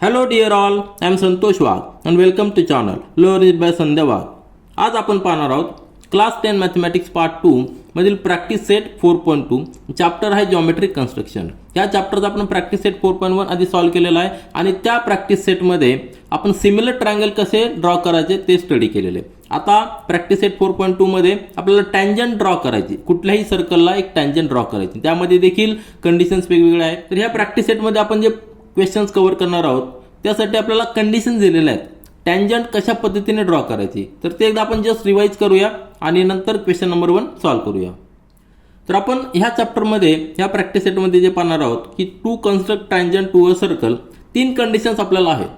Hello dear all, I am Santosh Wagh and welcome to channel Learn by Sandhya Wagh. आज आपण पाहणार आहोत class 10 mathematics part 2 मधील practice set 4.2 chapter आहे geometric construction. या चॅप्टरचा आपण प्रॅक्टिस सेट 4.1 आधी सॉल्व्ह केलेला आहे आणि त्या प्रॅक्टिस सेटमध्ये आपण सिमिलर ट्रायंगल कसे ड्रॉ करायचे ते स्टडी केलेले. आता प्रॅक्टिस सेट 4.2 मध्ये आपल्याला टँजंट ड्रॉ करायची, कुठल्याही सर्कलला एक टँजंट ड्रॉ करायची. त्यामध्ये देखील कंडिशन्स वेगवेगळे आहेत. तर ह्या प्रॅक्टिस सेटमध्ये आपण जे क्वेश्चन्स कव्हर करणार आहोत त्यासाठी आपल्याला कंडिशन दिलेल्या आहेत. टँजंट कशा पद्धतीने ड्रॉ करायची तर ते एकदा आपण जस्ट रिवाइज करूया आणि नंतर क्वेश्चन नंबर 1 सॉल्व्ह करूया. तर आपण ह्या चॅप्टरमध्ये ह्या प्रॅक्टिस सेटमध्ये जे पाहणार आहोत की to construct tangent to a circle, 3 conditions आपल्याला आहेत.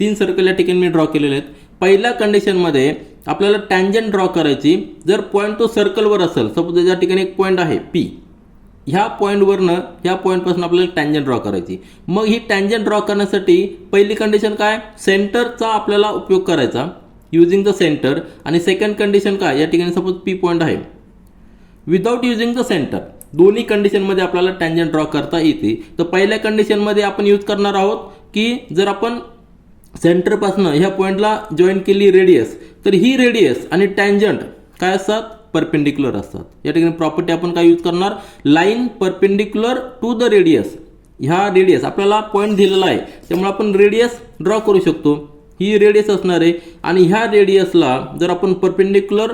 3 सर्कल या ठिकाणी मी ड्रॉ केलेले आहेत. पहिल्या कंडिशनमध्ये आपल्याला टँजंट ड्रॉ करायची जर पॉईंट तो सर्कलवर असेल. सपोज या ठिकाणी एक पॉईंट आहे पी, ह्या पॉईंटवरनं ह्या पॉईंटपासून आपल्याला टँजंट ड्रॉ करायची. मग ही टँजंट ड्रॉ करण्यासाठी पहिली कंडिशन काय, सेंटरचा आपल्याला उपयोग करायचा युजिंग द सेंटर. आणि सेकंड कंडिशन काय, या ठिकाणी सपोज पी पॉईंट आहे विदाउट युजिंग द सेंटर. दोन्ही कंडिशनमध्ये आपल्याला टँजंट ड्रॉ करता येते. तर पहिल्या कंडिशनमध्ये आपण यूज करणार आहोत की जर आपण सेंटरपासून ह्या पॉईंटला जॉईन केली रेडियस, तर ही रेडियस आणि टँजंट काय असतात, परपेंडिक्युलर असतात. या ठिकाणी प्रॉपर्टी आपण काय यूज करणार, line perpendicular to the radius. ह्या रेडियस आपल्याला पॉईंट दिलेला आहे त्यामुळे आपण रेडियस ड्रॉ करू शकतो. ही रेडियस असणार आहे आणि ह्या रेडियसला जर आपण परपेंडिक्युलर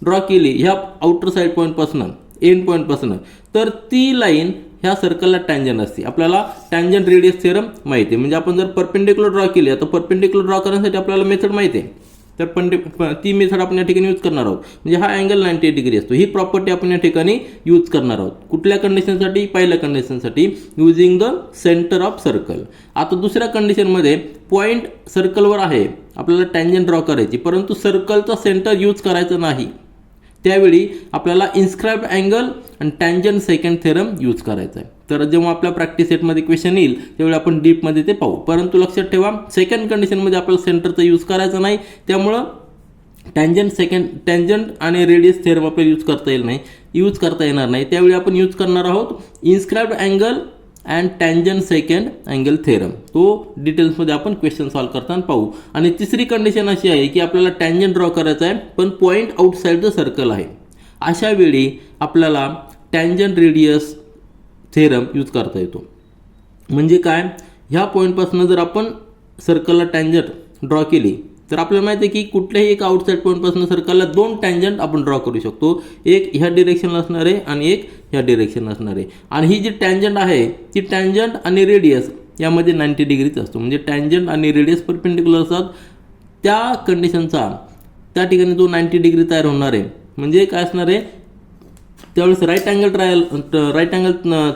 ड्रॉ केली ह्या आउटर साईड पॉईंटपासून एंड पॉईंटपासून, तर ती लाईन ह्या सर्कलला टँजंट असते. आपल्याला टँजंट रेडियस थेरम माहिती आहे. म्हणजे आपण जर परपेंडिक्युलर ड्रॉ केली, आता परपेंडिक्युलर ड्रॉ करण्यासाठी आपल्याला मेथड माहिती आहे, तर ती मेथड आपण या ठिकाणी यूज करणार आहोत. म्हणजे हा अँगल 90 डिग्री असतो. ही प्रॉपर्टी आपण या ठिकाणी यूज करणार आहोत. कुठल्या कंडिशनसाठी, पहिल्या कंडिशनसाठी using the centre of circle. आता दुसऱ्या कंडिशनमध्ये पॉईंट सर्कलवर आहे, आपल्याला टँजंट ड्रॉ करायची, परंतु सर्कलचा सेंटर यूज करायचं नाही. त्यावेळी आपल्याला इन्स्क्राइब्ड अँगल आणि टँजंट सेकंड थेरम यूज करायचा आहे. तर जेव्हा आपल्या प्रॅक्टिस सेटमध्ये क्वेश्चन येईल त्यावेळी आपण डीपमध्ये ते पाहू. परंतु लक्षात ठेवा सेकंड कंडिशनमध्ये आपल्याला सेंटरचा यूज करायचा नाही. त्यामुळं टँजंट आणि रेडियस थेरम आपल्याला यूज करता येणार नाही. त्यावेळी आपण यूज करणार आहोत inscribed angle and tangent secant angle theorem. तो डिटेल्समध्ये आपण क्वेश्चन सॉल्व्ह करताना पाहू. आणि तिसरी कंडिशन अशी आहे की आपल्याला टँजंट ड्रॉ करायचा आहे पण पॉईंट आउटसाइड द सर्कल आहे. अशा वेळी आपल्याला टँजंट रेडियस थेरम यूज करता येतो. म्हणजे काय, ह्या पॉईंटपासून जर आपण सर्कलला टँजंट ड्रॉ केली तर आपल्याला माहिती आहे की कुठल्याही एक आउटसाईड पॉईंटपासून सर्कलला 2 टँजंट आपण ड्रॉ करू शकतो. एक ह्या डिरेक्शनला असणार आहे आणि एक ह्या डिरेक्शनला असणार आहे. आणि ही जी टँजंट आहे ती टँजंट आणि रेडियस यामध्ये 90 डिग्रीच असतो. म्हणजे टँजंट आणि रेडियस परपेंडिक्युलर असतात. त्या कंडिशनचा त्या ठिकाणी जो 90 डिग्री तयार होणार आहे म्हणजे काय असणार आहे, त्यावेळेस राईट अँगल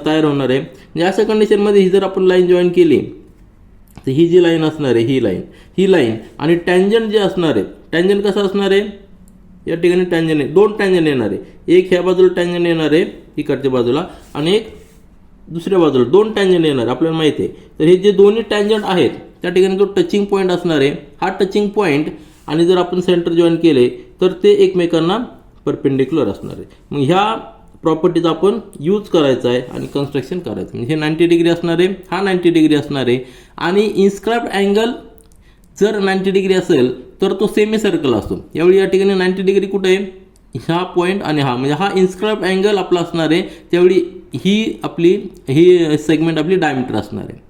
तयार होणार आहे. म्हणजे अशा कंडिशनमध्ये ही जर आपण लाईन जॉईन केली तर ही जी लाईन असणार आहे ही लाईन आणि टँजंट जे असणार आहे, टँजंट कसं असणार आहे, या ठिकाणी टँजंट आहे, 2 टँजंट येणार आहे. एक ह्या बाजूला टँजंट येणार आहे इकडच्या बाजूला आणि एक दुसऱ्या बाजूला 2 टँजंट येणार आपल्याला माहिती आहे. तर हे जे दोन्ही टँजंट आहेत त्या ठिकाणी जो टचिंग पॉईंट असणार आहे, हा टचिंग पॉईंट आणि जर आपण सेंटर जॉईन केले तर ते एकमेकांना परपेंडिक्युलर असणार आहे. मग ह्या प्रॉपर्टीचा आपण यूज करायचा आहे आणि कन्स्ट्रक्शन करायचं. म्हणजे हे 90 डिग्री असणार आहे, हा 90 डिग्री असणार आहे. आणि इन्स्क्राइब्ड अँगल जर 90 डिग्री असेल तर तो सेमी सर्कल असतो. यावेळी या ठिकाणी 90 डिग्री कुठे आहे, हा पॉईंट आणि हा, म्हणजे हा इन्स्क्राइब्ड अँगल आपला असणार आहे. त्यावेळी ही सेगमेंट आपली डायमीटर असणार आहे.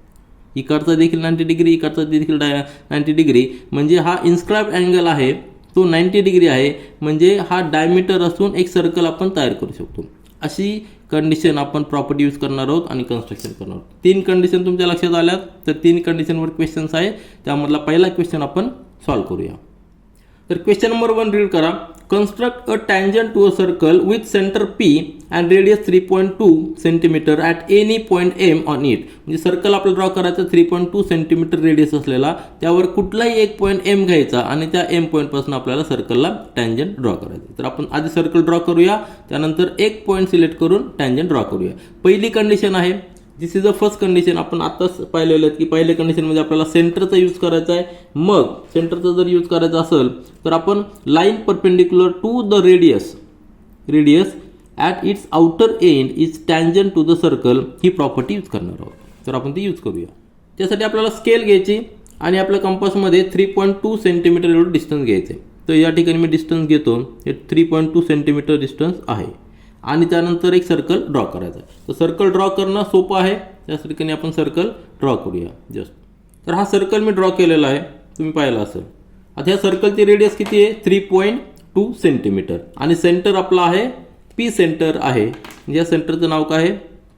इकडचा देखील 90 डिग्री, इकडचा देखील 90 डिग्री. म्हणजे हा इन्स्क्राइब्ड अँगल आहे तो 90 डिग्री आहे. म्हणजे हा डायमीटर असून एक सर्कल आपण तयार करू शकतो. अशी कंडिशन आपण प्रॉपर्टी यूज करणार आहोत आणि कन्स्ट्रक्शन करणार आहोत. 3 कंडिशन तुमच्या लक्षात आल्यात. तर 3 कंडिशनवर क्वेश्चन्स आहे. त्यामधला पहिला क्वेश्चन आपण सॉल्व्ह करूया. तर क्वेश्चन नंबर 1 रीड करा. Construct a tangent to a circle with centre P and radius 3.2 centimetre at any point M on it. म्हणजे सर्कल आपल्याला ड्रॉ करायचं 3.2 सेंटीमीटर रेडियस असलेला, त्यावर कुठलाही एक पॉईंट M घ्यायचा आणि त्या M पॉईंटपासून आपल्याला सर्कलला टँजंट ड्रॉ करायचं. तर आपण आधी सर्कल ड्रॉ करूया, त्यानंतर एक पॉईंट सिलेक्ट करून टँजंट ड्रॉ करूया. पहिली कंडिशन आहे, this is the first condition. आपण आताच पाहिलेलं आहे की पहिल्या कंडिशनमध्ये आपल्याला सेंटरचा यूज करायचा आहे. मग सेंटरचा जर यूज करायचा असेल तर आपण line perpendicular to the radius at its outer end is tangent to the circle ही प्रॉपर्टी यूज करणार आहोत. तर आपण ती यूज करूया. त्यासाठी आपल्याला स्केल घ्यायची आणि आपल्या कंपासमध्ये 3.2 सेंटीमीटर एवढं डिस्टन्स घ्यायचं आहे. तर या ठिकाणी मी डिस्टन्स घेतो, हे 3.2 सेंटीमीटर डिस्टन्स आहे. आणि त्यानंतर एक सर्कल ड्रॉ करायचा आहे. तर सर्कल ड्रॉ करणं सोपं आहे. त्या ठिकाणी आपण सर्कल ड्रॉ करूया जस्ट. तर हा सर्कल मी ड्रॉ केलेला आहे, तुम्ही पाहिला असेल. आता ह्या सर्कलची रेडियस किती आहे? 3.2 सेंटीमीटर. आणि सेंटर आपला आहे पी सेंटर आहे. या सेंटरचं नाव काय आहे?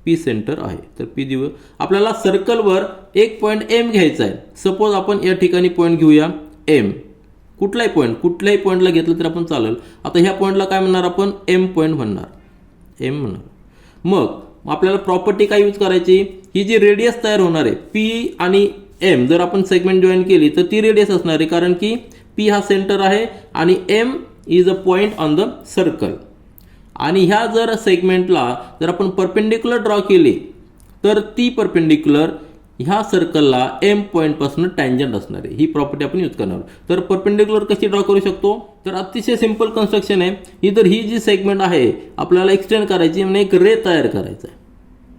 पी सेंटर आहे. तर पी देऊ. आपल्याला सर्कलवर एक पॉईंट एम घ्यायचा आहे. सपोज आपण या ठिकाणी पॉईंट घेऊया एम. कुठलाही पॉईंटला घेतलं तर आपण चालेल. आता ह्या पॉईंटला काय म्हणणार आपण? एम पॉईंट म्हणणार. एम म्हणणार. मग आपल्याला प्रॉपर्टी काय यूज करायची? ही जी रेडियस तयार होणार आहे पी आणि एम, जर आपण सेगमेंट जॉईन केली तर ती रेडियस असणार आहे, कारण की पी हा सेंटर आहे आणि M is a point on the circle. आणि ह्या जर सेगमेंटला जर आपण परपेंडिक्युलर ड्रॉ केली तर ती परपेंडिक्युलर ह्या सर्कलला एम पॉईंटपासून टँजंट असणार आहे. ही प्रॉपर्टी आपण यूज करणार. तर परपेंडिक्युलर कशी ड्रॉ करू शकतो? तर अतिशय सिंपल कन्स्ट्रक्शन आहे. ही जी सेगमेंट आहे आपल्याला एक्सटेंड करायची, म्हणजे एक रे तयार करायचा आहे.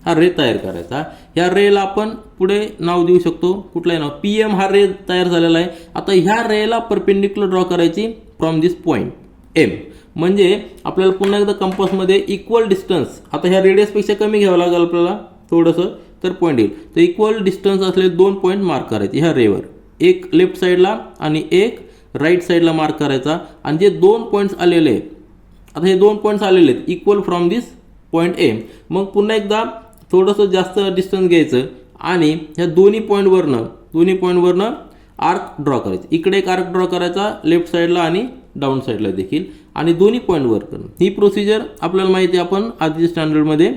हा रे तयार करायचा. ह्या रेला आपण पुढे नाव देऊ शकतो. कुठलाही नाव. पी एम हा रे तयार झालेला आहे. आता ह्या रेला परपेंडिक्युलर ड्रॉ करायची फ्रॉम दिस पॉईंट एम. म्हणजे आपल्याला पुन्हा एकदा कंपासमध्ये इक्वल डिस्टन्स, आता ह्या रेडियसपेक्षा कमी घ्यावं लागेल आपल्याला थोडंसं, तर पॉईंट येईल. तर इक्वल डिस्टन्स असलेले 2 पॉईंट मार्क करायचे ह्या रेवर. एक लेफ्ट साईडला आणि एक राईट साईडला मार्क करायचा. आणि जे 2 पॉईंट्स आलेले आहेत, आता हे 2 पॉईंट्स आलेले आहेत equal from this point M. मग पुन्हा एकदा थोडंसं जास्त डिस्टन्स घ्यायचं आणि ह्या दोन्ही पॉईंटवरनं आर्क ड्रॉ करायचं. इकडे एक आर्क ड्रॉ करायचा लेफ्ट साईडला आणि डाऊन साईडला देखील, आणि दोन्ही पॉईंटवर करणं. ही प्रोसिजर आपल्याला माहिती आहे, आपण आधीच्या स्टँडर्डमध्ये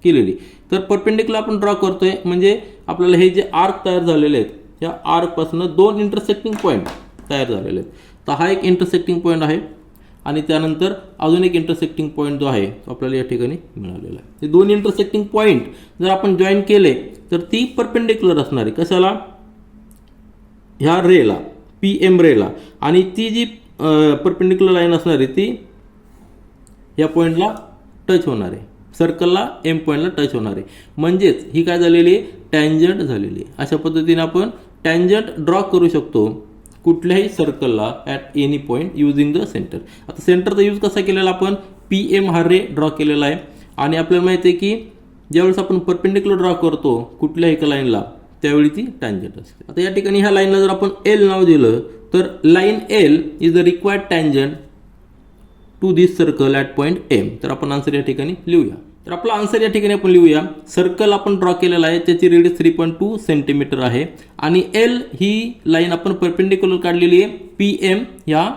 केलेली. तर परपेंडिक्युलर आपण ड्रॉ करतोय, म्हणजे आपल्याला हे जे आर्क तयार झालेले आहेत त्या आर्कपासून 2 इंटरसेक्टिंग पॉईंट तयार झालेले आहेत. तर हा एक इंटरसेक्टिंग पॉईंट आहे आणि त्यानंतर अजून एक इंटरसेक्टिंग पॉईंट जो आहे तो आपल्याला या ठिकाणी मिळालेला आहे. हे 2 इंटरसेक्टिंग पॉईंट जर आपण जॉईन केले तर ती परपेंडिक्युलर असणार आहे. कशाला? ह्या रेला, पी एम रेला. आणि ती जी परपेंडिक्युलर लाईन असणार आहे ती या पॉईंटला टच होणार आहे. सर्कलला एम पॉईंटला टच होणार आहे. म्हणजेच ही काय झालेली आहे? टँजंट झालेली आहे. अशा पद्धतीने आपण टँजंट ड्रॉ करू शकतो कुठल्याही सर्कलला at any point using the centre. आता सेंटरचा यूज कसा केलेला आपण? पी एम हा रे ड्रॉ केलेला आहे. आणि आपल्याला माहिती आहे की ज्यावेळेस आपण परपेंडिक्युलर ड्रॉ करतो कुठल्याही एका लाईनला त्यावेळी ती टँजंट असते. आता या ठिकाणी ह्या लाईनला जर आपण एल नाव दिलं तर line L is the required tangent to this circle at point M. तर आपण आन्सर या ठिकाणी लिहूया. तर आपला आन्सर या ठिकाणी आपण लिहूया. सर्कल आपण ड्रॉ केलेला आहे, त्याची रेडियस 3.2 सेंटीमीटर आहे. आणि एल ही लाईन आपण परपेंडिक्युलर काढलेली आहे पी एम या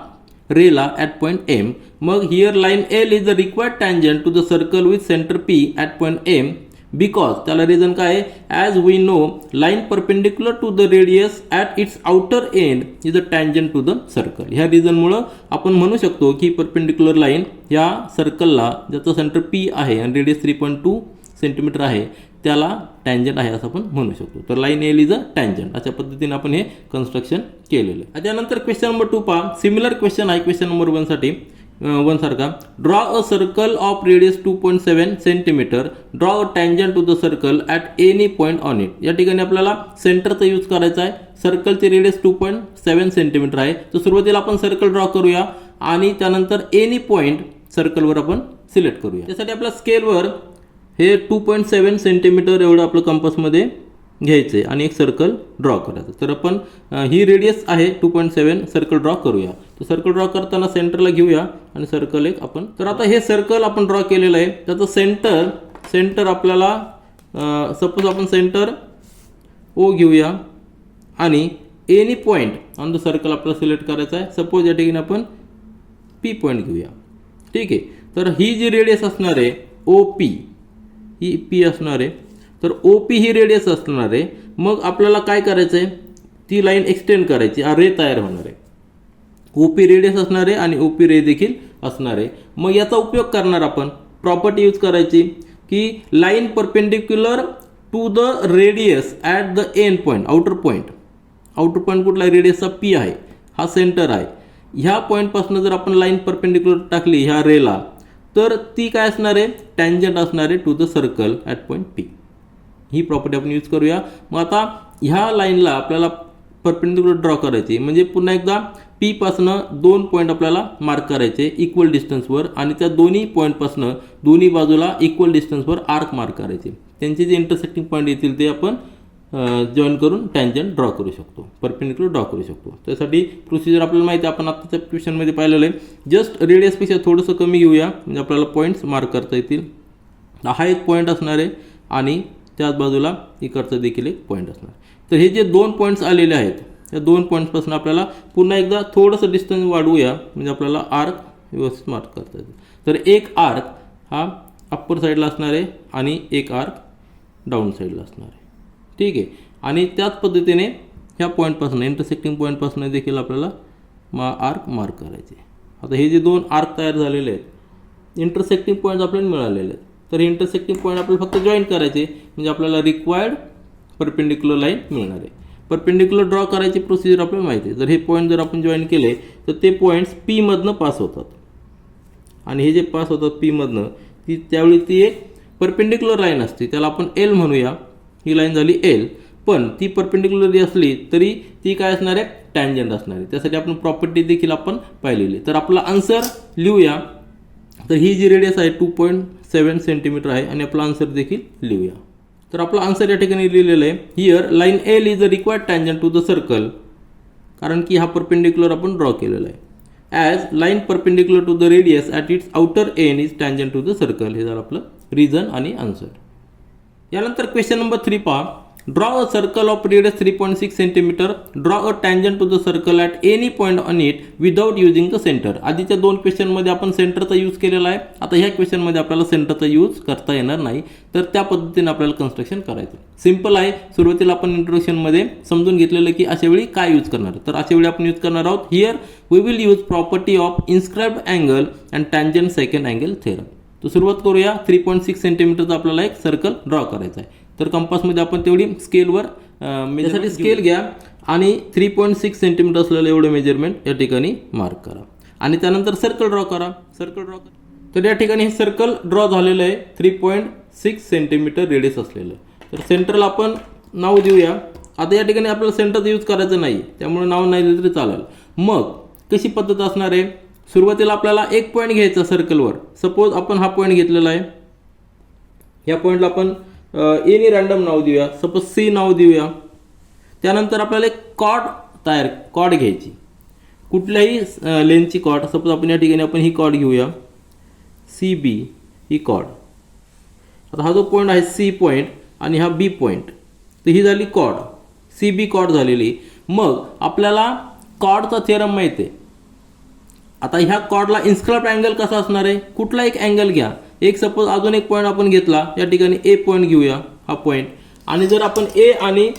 रेला ॲट पॉईंट एम. मग here line L is the required tangent to the circle with centre P at point M. Because त्याला रिझन काय आहे? As we know line perpendicular to the radius at its outer end is a tangent to the circle. ह्या रिझनमुळं आपण म्हणू शकतो की perpendicular line या सर्कलला, ज्याचं सेंटर पी आहे आणि रेडियस 3.2 सेंटीमीटर आहे, त्याला टँजंट आहे असं आपण म्हणू शकतो. तर line L is a tangent. अशा पद्धतीने आपण हे कन्स्ट्रक्शन केलेलं आहे. त्यानंतर क्वेश्चन नंबर 2 पहा. सिमिलर क्वेश्चन आहे क्वेश्चन नंबर 1 साठी. 1 सारखा. Draw a circle of radius 2.7 centimetre. Draw a tangent to the circle at any point on it. या ठिकाणी आपल्याला सेंटरचा यूज करायचा आहे. सर्कलची रेडियस 2.7 सेंटीमीटर आहे. तर सुरुवातीला आपण सर्कल ड्रॉ करूया आणि त्यानंतर एनी पॉईंट सर्कलवर आपण सिलेक्ट करूया. त्यासाठी आपल्या स्केलवर हे 2.7 सेंटीमीटर एवढं आपलं कंपासमध्ये घ्यायचे आणि एक सर्कल ड्रॉ करायचं. तर आपण ही रेडियस आहे 2.7, सर्कल ड्रॉ करूया. तर सर्कल ड्रॉ करताना सेंटरला घेऊया आणि सर्कल एक आपण. तर आता हे सर्कल आपण ड्रॉ केलेलं आहे. त्याचं सेंटर आपल्याला सपोज आपण सेंटर ओ घेऊया आणि any point on the circle आपल्याला सिलेक्ट करायचा आहे. सपोज या ठिकाणी आपण पी पॉईंट घेऊया. ठीक आहे. तर ही जी रेडियस असणार आहे ओ पी, ही पी असणार आहे. तर ओ पी ही रेडियस असणार आहे. मग आपल्याला काय करायचं आहे? ती लाईन एक्सटेंड करायची, रे तयार होणार आहे. ओ पी रेडियस असणार आहे आणि ओ पी रे देखील असणार आहे. मग याचा उपयोग करणार आपण प्रॉपर्टी यूज करायची की line perpendicular to the radius at the end point, outer point कुठला? रेडियसचा पी आहे, हा सेंटर आहे. ह्या पॉईंटपासून जर आपण लाईन परपेंडिक्युलर टाकली ह्या रेला, तर ती काय असणार आहे? टँजंट असणार आहे to the circle at point P. ही प्रॉपर्टी आपण यूज करूया. मग आता ह्या लाईनला आपल्याला परपेंडिक्युलर ड्रॉ करायचे, म्हणजे पुन्हा एकदा P पासनं 2 पॉईंट आपल्याला मार्क करायचे इक्वल डिस्टन्सवर आणि त्या दोन्ही पॉईंटपासनं दोन्ही बाजूला इक्वल डिस्टन्सवर आर्क मार्क करायचे. त्यांचे जे इंटरसेक्टिंग पॉईंट येतील ते आपण जॉईन करून टँजंट ड्रॉ करू शकतो, परपेंडिक्युलर ड्रॉ करू शकतो. त्यासाठी प्रोसिजर आपल्याला माहिती आहे, आपण आत्ताच्या क्वेश्चनमध्ये पाहिलेलं आहे. जस्ट रेडियसपेक्षा थोडंसं कमी घेऊया म्हणजे आपल्याला पॉईंट्स मार्क करता येतील. हा एक पॉईंट असणार आहे आणि त्याच बाजूला इकडचा देखील एक पॉईंट असणार. तर हे जे 2 पॉईंट्स आलेले आहेत या 2 पॉईंट्सपासून आपल्याला पुन्हा एकदा थोडंसं डिस्टन्स वाढवूया म्हणजे आपल्याला आर्क व्यवस्थित मार्क करता येईल. तर एक आर्क हा अप्पर साईडला असणार आहे आणि एक आर्क डाऊन साईडला असणार आहे. ठीक आहे. आणि त्याच पद्धतीने ह्या पॉईंटपासून इंटरसेक्टिंग पॉईंटपासून देखील आपल्याला आर्क मार्क करायचे. आता हे जे 2 आर्क तयार झालेले आहेत, इंटरसेक्टिंग पॉईंट आपल्याला मिळालेले आहेत. तर हे इंटरसेक्टिंग पॉईंट आपल्याला फक्त जॉईन करायचे म्हणजे आपल्याला रिक्वायर्ड परपेंडिक्युलर लाईन मिळणार आहे. परपेंडिक्युलर ड्रॉ करायची प्रोसिजर आपल्याला माहिती आहे. जर हे पॉईंट जर आपण जॉईन केले तर ते पॉईंट्स P मधनं पास होतात आणि हे जे पास होतात P मधनं त्यावेळी ती एक परपेंडिक्युलर लाईन असते, त्याला आपण L म्हणूया. ही लाईन झाली L, पण ती परपेंडिक्युलर असली तरी ती काय असणार आहे, टँजंट असणार आहे. त्यासाठी आपण प्रॉपर्टी देखील आपण पाहिलेली. तर आपला आन्सर लिहूया. तर ही जी रेडियस आहे 2.7 सेंटीमीटर आहे आणि आपला आन्सर देखील लिहूया. तर आपला आन्सर या ठिकाणी लिहिलेलं आहे. Here line L is a required tangent to the circle, कारण की हा परपेंडिक्युलर आपण ड्रॉ केलेला आहे. As line perpendicular to the radius at its outer end is tangent to the circle. हे झालं आपलं रिझन आणि आन्सर. यानंतर क्वेश्चन नंबर 3 पहा. Draw a circle of radius 3.6 centimetre. Draw a tangent to the circle at any point on it without using the centre. आधीच्या 2 क्वेश्चनमध्ये आपण सेंटरचा use केलेला आहे. आता ह्या क्वेश्चनमध्ये आपल्याला सेंटरचा यूज करता येणार नाही, तर त्या पद्धतीने आपल्याला कन्स्ट्रक्शन करायचं. सिंपल आहे. सुरुवातीला आपण इंट्रोडक्शनमध्ये समजून घेतलेलं की अशा वेळी काय यूज करणार. तर अशा वेळी आपण यूज करणार आहोत. Here we will use property of inscribed angle and tangent secant angle theorem. तर सुरुवात करूया. 3.6 सेंटीमीटरचा आपल्याला एक सर्कल ड्रॉ करायचा आहे. तर कंपासमध्ये आपण तेवढी स्केलवर त्यासाठी स्केल घ्या आणि 3.6 सेंटीमीटर असलेलं एवढं मेजरमेंट या ठिकाणी मार्क करा आणि त्यानंतर सर्कल ड्रॉ करा. तर या ठिकाणी हे सर्कल ड्रॉ झालेलं आहे 3.6 सेंटीमीटर रेडियस असलेलं. तर सेंटरला आपण नाव देऊया. आता या ठिकाणी आपल्याला सेंटरचा यूज करायचं नाही, त्यामुळे नाव नाही दिलं तरी चालेल. मग कशी पद्धत असणार आहे. सुरुवातीला आपल्याला एक पॉईंट घ्यायचा सर्कलवर. सपोज आपण हा पॉईंट घेतलेला आहे. या पॉईंटला आपण एनी रँडम नाव देऊया, सपोज C नाव देऊया. त्यानंतर आपल्याला एक कॉर्ड घ्यायची, कुठल्याही लेंथची कॉर्ड. सपोज आपण या ठिकाणी आपण ही कॉर्ड घेऊया CB, ही कॉर्ड. आता हा जो पॉईंट आहे C पॉईंट आणि हा B पॉईंट, तर ही झाली कॉर्ड, CB कॉर्ड झालेली. मग आपल्याला कॉर्डचा थेरम माहिती आहे. आता ह्या कॉर्डला इन्स्क्राइब्ड अँगल कसा असणार आहे, कुठला एक अँगल घ्या. एक सपोज अजून एक पॉईंट आपण घेतला, या ठिकाणी A पॉईंट घेऊया, हा पॉईंट. आणि जर आपण A आणि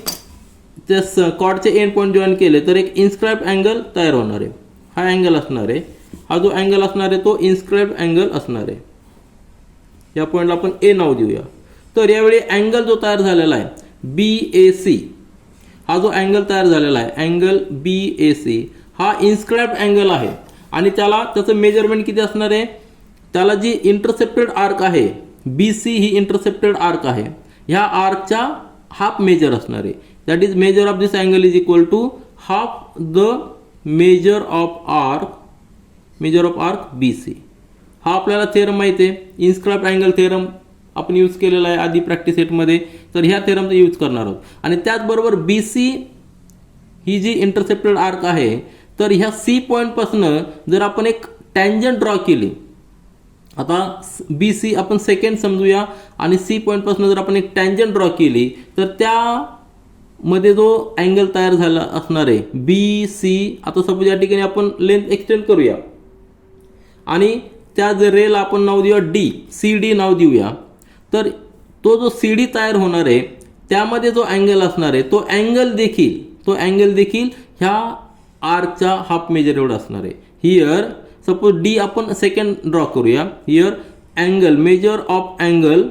त्या कॉर्डचे एंड पॉईंट जॉईन केले तर एक इन्स्क्राइब्ड अँगल तयार होणार आहे. हा अँगल असणार आहे. हा जो अँगल असणार आहे तो इन्स्क्राइब्ड अँगल असणार आहे. या पॉईंटला आपण A नाव देऊया. तर यावेळी अँगल जो तयार झालेला आहे BAC, हा जो अँगल तयार झालेला आहे अँगल BAC हा इन्स्क्राइब्ड अँगल आहे आणि त्याचं मेजरमेंट किती असणार आहे. त्याला जी इंटरसेप्टेड आर्क आहे BC, ही इंटरसेप्टेड आर्क आहे. ह्या आर्कच्या हाफ मेजर असणार आहे. That is measure of this angle is equal to half the measure of arc BC. हा आपल्याला थेरम माहिती आहे, इन्स्क्राइब्ड अँगल थेरम आपण यूज केलेला आहे आधी प्रॅक्टिस सेटमध्ये. तर ह्या थेरमचा यूज करणार आहोत. आणि त्याचबरोबर BC ही जी इंटरसेप्टेड आर्क आहे, तर ह्या C पॉईंटपासून जर आपण एक टँजंट ड्रॉ केली. आता BC आपण सेकंड समजूया आणि C पॉईंटपासून जर आपण एक टँजंट ड्रॉ केली तर त्यामध्ये जो अँगल तयार झाला असणार आहे BC. आता सपोज या ठिकाणी आपण लेंथ एक्सटेंड करूया आणि त्या जर रेला आपण नाव देऊया D, CD नाव देऊया. तर तो जो CD तयार होणार आहे त्यामध्ये जो अँगल असणार आहे तो अँगल देखील ह्या आर्कच्या हाफ मेजर एवढा असणार आहे. हिअर सपोज D आपण सेकंड ड्रॉ करूया. Here angle, measure of angle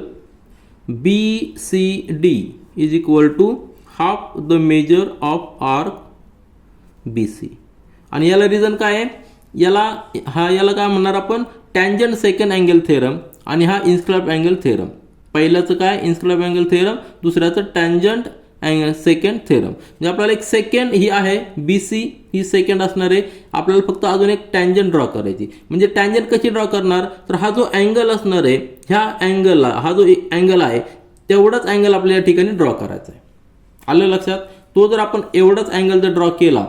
BCD is equal to half the measure of arc BC. आणि याला रिझन काय आहे, याला काय म्हणणार आपण, टँजंट सेकंड अँगल थेरम आणि हा इन्स्क्राइब्ड अँगल थेरम. पहिल्याचं काय इन्स्क्राइब अँगल थेरम, दुसऱ्याचं टँजंट अँगल सेकंड थेरम. म्हणजे आपल्याला एक सेकंड ही आहे BC ही सेकंड असणार आहे. आपल्याला फक्त अजून एक टँजंट ड्रॉ करायची. म्हणजे टँजंट कशी ड्रॉ करणार, तर हा जो अँगल असणार आहे ह्या अँगलला, हा जो अँगल आहे तेवढाच अँगल आपल्याला या ठिकाणी ड्रॉ करायचा आहे. आलं लक्षात. तो जर आपण एवढाच अँगल जर ड्रॉ केला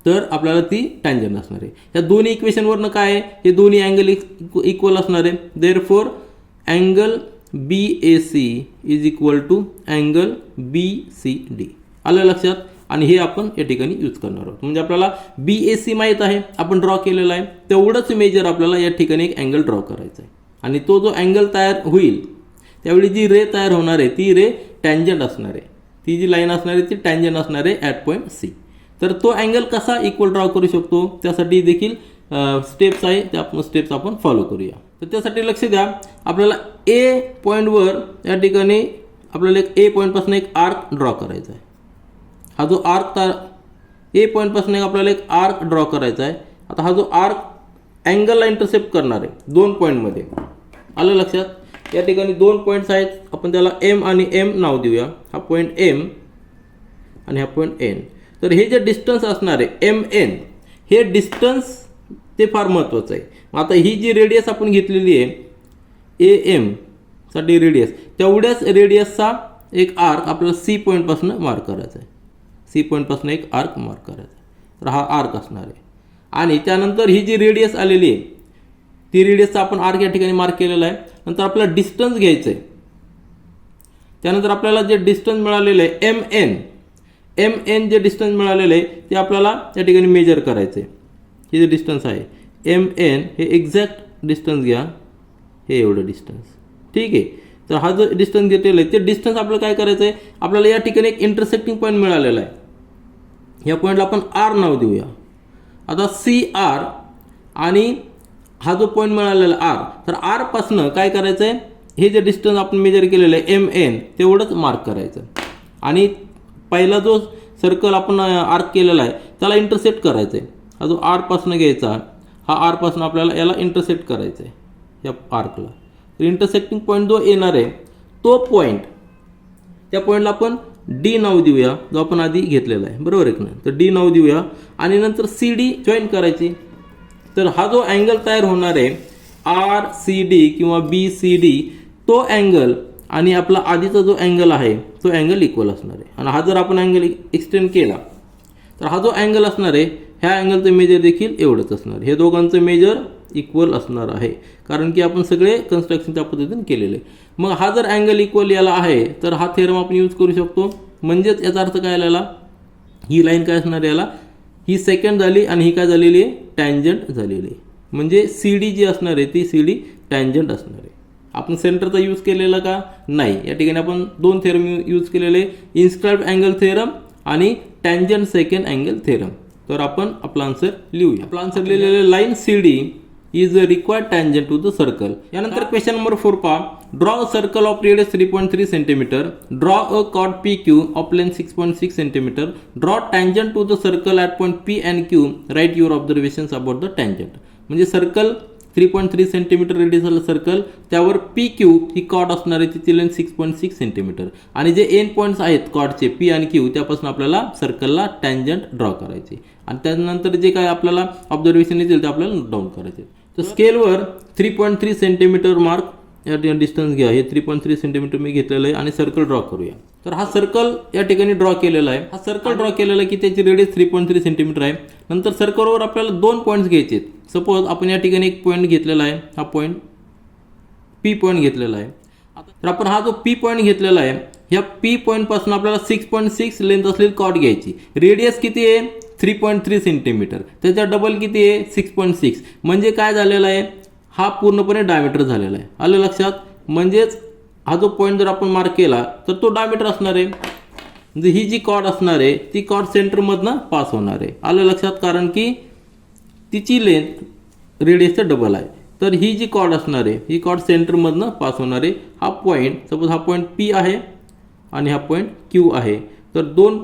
तर आपल्याला ती टँजंट असणार आहे. या दोन्ही इक्वेशनवरनं काय आहे, हे दोन्ही अँगल इक्वल असणार आहे. Therefore angle BAC is equal to angle BCD. आलं लक्षात. आणि हे आपण या ठिकाणी यूज करणार आहोत. म्हणजे आपल्याला BAC माहीत आहे, आपण ड्रॉ केलेला आहे, तेवढंच मेजर आपल्याला या ठिकाणी एक अँगल ड्रॉ करायचा आहे. आणि तो जो अँगल तयार होईल त्यावेळी जी रे तयार होणार आहे ती रे टँजंट असणार आहे. ती जी लाईन असणार आहे ती टँजंट असणार आहे ॲट पॉईंट C. तर तो अँगल कसा इक्वल ड्रॉ करू शकतो त्यासाठी देखील स्टेप्स आहे, त्या स्टेप्स आपण फॉलो करूया. तर त्यासाठी लक्ष द्या, आपल्याला A पॉईंटवर या ठिकाणी आपल्याला एक A पॉईंटपासून एक आर्क ड्रॉ करायचा आहे. हा जो आर्क A पॉईंटपासून आपल्याला एक आर्क ड्रॉ करायचा आहे. आता हा जो आर्क अँगलला इंटरसेप्ट करणार आहे 2 पॉईंटमध्ये. आलं लक्षात. या ठिकाणी 2 पॉईंट्स आहेत, आपण त्याला M आणि M नाव देऊया. हा पॉईंट M आणि हा पॉईंट N. तर हे जे डिस्टन्स असणार आहे MN, हे डिस्टन्स ते फार महत्त्वाचं आहे. आता ही जी रेडियस आपण घेतलेली आहे AM साठी रेडियस, तेवढ्याच रेडियसचा एक आर्क आपल्याला C पॉईंटपासून मार्क करायचा आहे. C पॉईंटपासून एक आर्क मार्क करायचा आहे. तर हा आर्क असणार आहे. आणि त्यानंतर ही जी रेडियस आलेली आहे ती रेडियसचा आपण आर्क या ठिकाणी मार्क केलेला आहे. नंतर आपल्याला डिस्टन्स घ्यायचं आहे. त्यानंतर आपल्याला जे डिस्टन्स मिळालेलं आहे MN जे डिस्टन्स मिळालेलं आहे ते आपल्याला या ठिकाणी मेजर करायचं आहे. हे जे डिस्टन्स आहे MN हे एक्झॅक्ट डिस्टन्स घ्या, हे एवढं डिस्टन्स. ठीक आहे. तर हा जो डिस्टन्स घेतलेला आहे ते डिस्टन्स आपल्याला काय करायचं आहे, आपल्याला या ठिकाणी एक इंटरसेक्टिंग पॉईंट मिळालेला आहे. या पॉईंटला आपण R नाव देऊया. आता CR आणि हा जो पॉईंट मिळालेला R, तर R पासनं काय करायचं आहे, हे जे डिस्टन्स आपण मेजर केलेलं आहे MN तेवढंच मार्क करायचं. आणि पहिला जो सर्कल आपण आर्क केलेला आहे त्याला इंटरसेक्ट करायचं आहे. हा जो R पासनं घ्यायचा, हा R पासनं आपल्याला याला इंटरसेक्ट करायचं आहे या आर्कला. तर इंटरसेक्टिंग पॉईंट जो येणार आहे तो पॉईंट, त्या पॉईंटला आपण D नाव देऊया, जो आपण आधी घेतलेला आहे. बरोबर आहे की नाही. तर D नाव देऊया आणि नंतर CD जॉईन करायची. तर हा जो अँगल तयार होणार आहे RCD किंवा BCD, तो अँगल आणि आपला आधीचा जो अँगल आहे तो अँगल इक्वल असणार आहे. आणि हा जर आपण अँगल एक्सटेंड केला तर हा जो अँगल असणार आहे ह्या अँगलचं मेजर देखील एवढंच असणार. हे दोघांचं मेजर इक्वल असणार आहे, कारण की आपण सगळे कन्स्ट्रक्शनच्या पद्धतीने केलेले. मग हा जर अँगल इक्वल याला आहे तर हा थेरम आपण यूज करू शकतो. म्हणजेच याचा अर्थ काय आलेला, ही लाईन काय असणार याला, ही सेकंड झाली आणि ही काय झालेली आहे, टँजंट झालेली आहे. म्हणजे CD जी असणार आहे ती CD टँजंट असणार आहे. आपण सेंटरचा यूज केलेला का नाही, या ठिकाणी आपण 2 थेरम यूज केलेले, इन्स्क्राइब्ड अँगल थेरम आणि टँजंट सेकंड अँगल थेरम. तर आपण आपला आन्सर लिहूया. आपला आन्सर लिहिलेले line CD is a required tangent to the circle. यानंतर क्वेश्चन नंबर 4 पहा. Draw a circle of radius 3.3 cm. Draw a chord PQ of length 6.6 cm. Draw tangent to the circle at point P and Q. Write your observations about the tangent. म्हणजे circle 3.3 cm radius झालं circle, त्यावर PQ ही cord असणार आहे, तिची length 6.6 cm. आणि जे end points आहेत कॉर्डचे P आणि Q त्यापासून आपल्याला सर्कलला टँजंट ड्रॉ करायचे. आणि त्यानंतर जे काय आपल्याला ऑब्झर्वेशन येतील ते आपल्याला नोट डाऊन करायचे. तर स्केलवर 3.3 cm मार्क या डिस्टन्स घ्या. हे 3.3 cm मी घेतलेलं आहे आणि सर्कल ड्रॉ करूया. तर हा सर्कल या ठिकाणी ड्रॉ केलेला आहे. हा सर्कल ड्रॉ केलेला आहे की त्याची रेडियस 3.3 cm आहे. नंतर सर्कलवर आपल्याला 2 पॉईंट्स घ्यायचे आहेत. सपोज आपण या ठिकाणी एक पॉईंट घेतलेला आहे, हा पॉईंट P पॉईंट घेतलेला आहे. तर आपण हा जो P पॉईंट घेतलेला आहे, ह्या P पॉईंटपासून आपल्याला 6.6 लेंथ असलेली कॉर्ड घ्यायची. रेडियस किती आहे, 3.3 cm. त्याच्या डबल किती आहे, 6.6. म्हणजे काय झालेलं आहे, हा पूर्णपणे डायमीटर झालेला आहे. आलं लक्षात. म्हणजेच हा जो पॉईंट जर आपण मार्क केला तर तो डायमीटर असणार आहे. म्हणजे ही जी कॉर्ड असणार आहे ती कॉर्ड सेंटरमधनं पास होणार आहे. आलं लक्षात. कारण की तिची लेंथ रेडियसचं डबल आहे. तर ही जी कॉर्ड असणार आहे ही कॉर्ड सेंटरमधनं पास होणार आहे. हा पॉईंट, सपोज हा पॉईंट P आहे आणि हा पॉईंट Q आहे. तर 2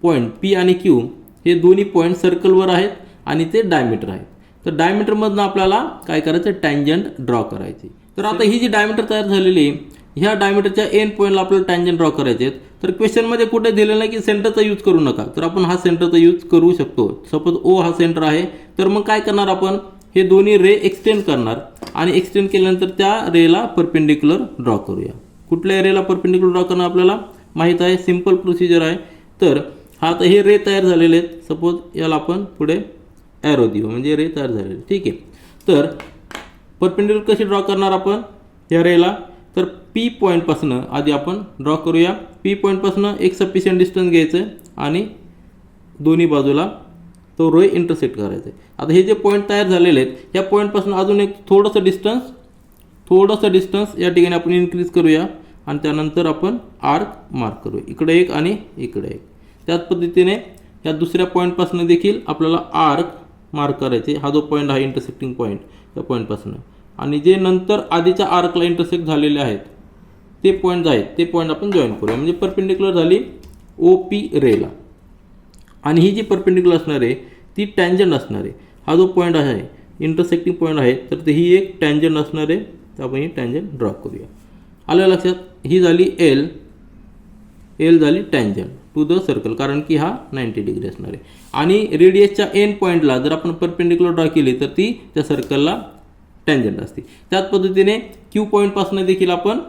पॉईंट P आणि Q हे दोन्ही पॉईंट सर्कलवर आहेत आणि ते डायमीटर आहेत. तर डायमीटरमधनं आपल्याला काय करायचं, टँजंट ड्रॉ करायची. तर आता ही जी डायमीटर तयार झालेली आहे, ह्या डायमीटरच्या एंड पॉईंटला आपल्याला टँजंट ड्रॉ करायचे आहेत. तर क्वेश्चनमध्ये कुठे दिलेलं नाही की सेंटरचा यूज करू नका, तर आपण हा सेंटरचा यूज करू शकतो. सपोज ओ हा सेंटर आहे, तर मग काय करणार आपण, हे दोन्ही रे एक्सटेंड करणार आणि एक्सटेंड केल्यानंतर त्या रेला परपेंडिक्युलर ड्रॉ करूया. कुठल्या रेला परपेंडिक्युलर ड्रॉ करणं आपल्याला माहीत आहे, सिंपल प्रोसिजर आहे. तर हा आता हे रे तयार झालेले आहेत, सपोज याला आपण पुढे ॲरो देऊ म्हणजे रे तयार झालेले. ठीक आहे, तर परपेंडिक्युलर कशी ड्रॉ करणार आपण या रेला, तर पी पॉईंटपासून आधी आपण ड्रॉ करूया. पी पॉईंटपासून एक सफिशियंट डिस्टन्स घ्यायचं आहे आणि दोन्ही बाजूला तो रे इंटरसेक्ट करायचा आहे. आता हे जे पॉईंट तयार झालेले आहेत, या पॉईंटपासून अजून एक थोडंसं डिस्टन्स या ठिकाणी आपण इन्क्रीज करूया आणि त्यानंतर आपण आर्क मार्क करूया, इकडे एक आणि इकडे एक. त्याच पद्धतीने या दुसऱ्या पॉईंटपासून देखील आपल्याला आर्क मार्क करायचे. हा जो पॉईंट आहे इंटरसेक्टिंग पॉईंट, त्या पॉईंटपासून आणि जे नंतर आधीच्या आर्कला इंटरसेक्ट झालेले आहेत ते पॉईंट आहेत, ते पॉईंट आपण जॉईन करूया. म्हणजे परपेंडिक्युलर झाली ओ पी रेला. आणि ही जी परपेंडिक्युलर असणार आहे ती टँजंट असणार आहे. हा जो पॉईंट आहे इंटरसेक्टिंग पॉईंट आहे, तर ही एक टँजंट असणार आहे. तर आपण ही टँजंट ड्रॉ करूया. आलं लक्षात, ही झाली एल झाली टँजंट टू द सर्कल, कारण की हा 90 डिग्री असणार आहे. आणि रेडियसच्या एंड पॉईंटला जर आपण परपेंडिक्युलर ड्रॉ केली तर ती त्या सर्कलला टँजंट असते. त्याच पद्धतीने क्यू पॉईंटपासून देखील आपण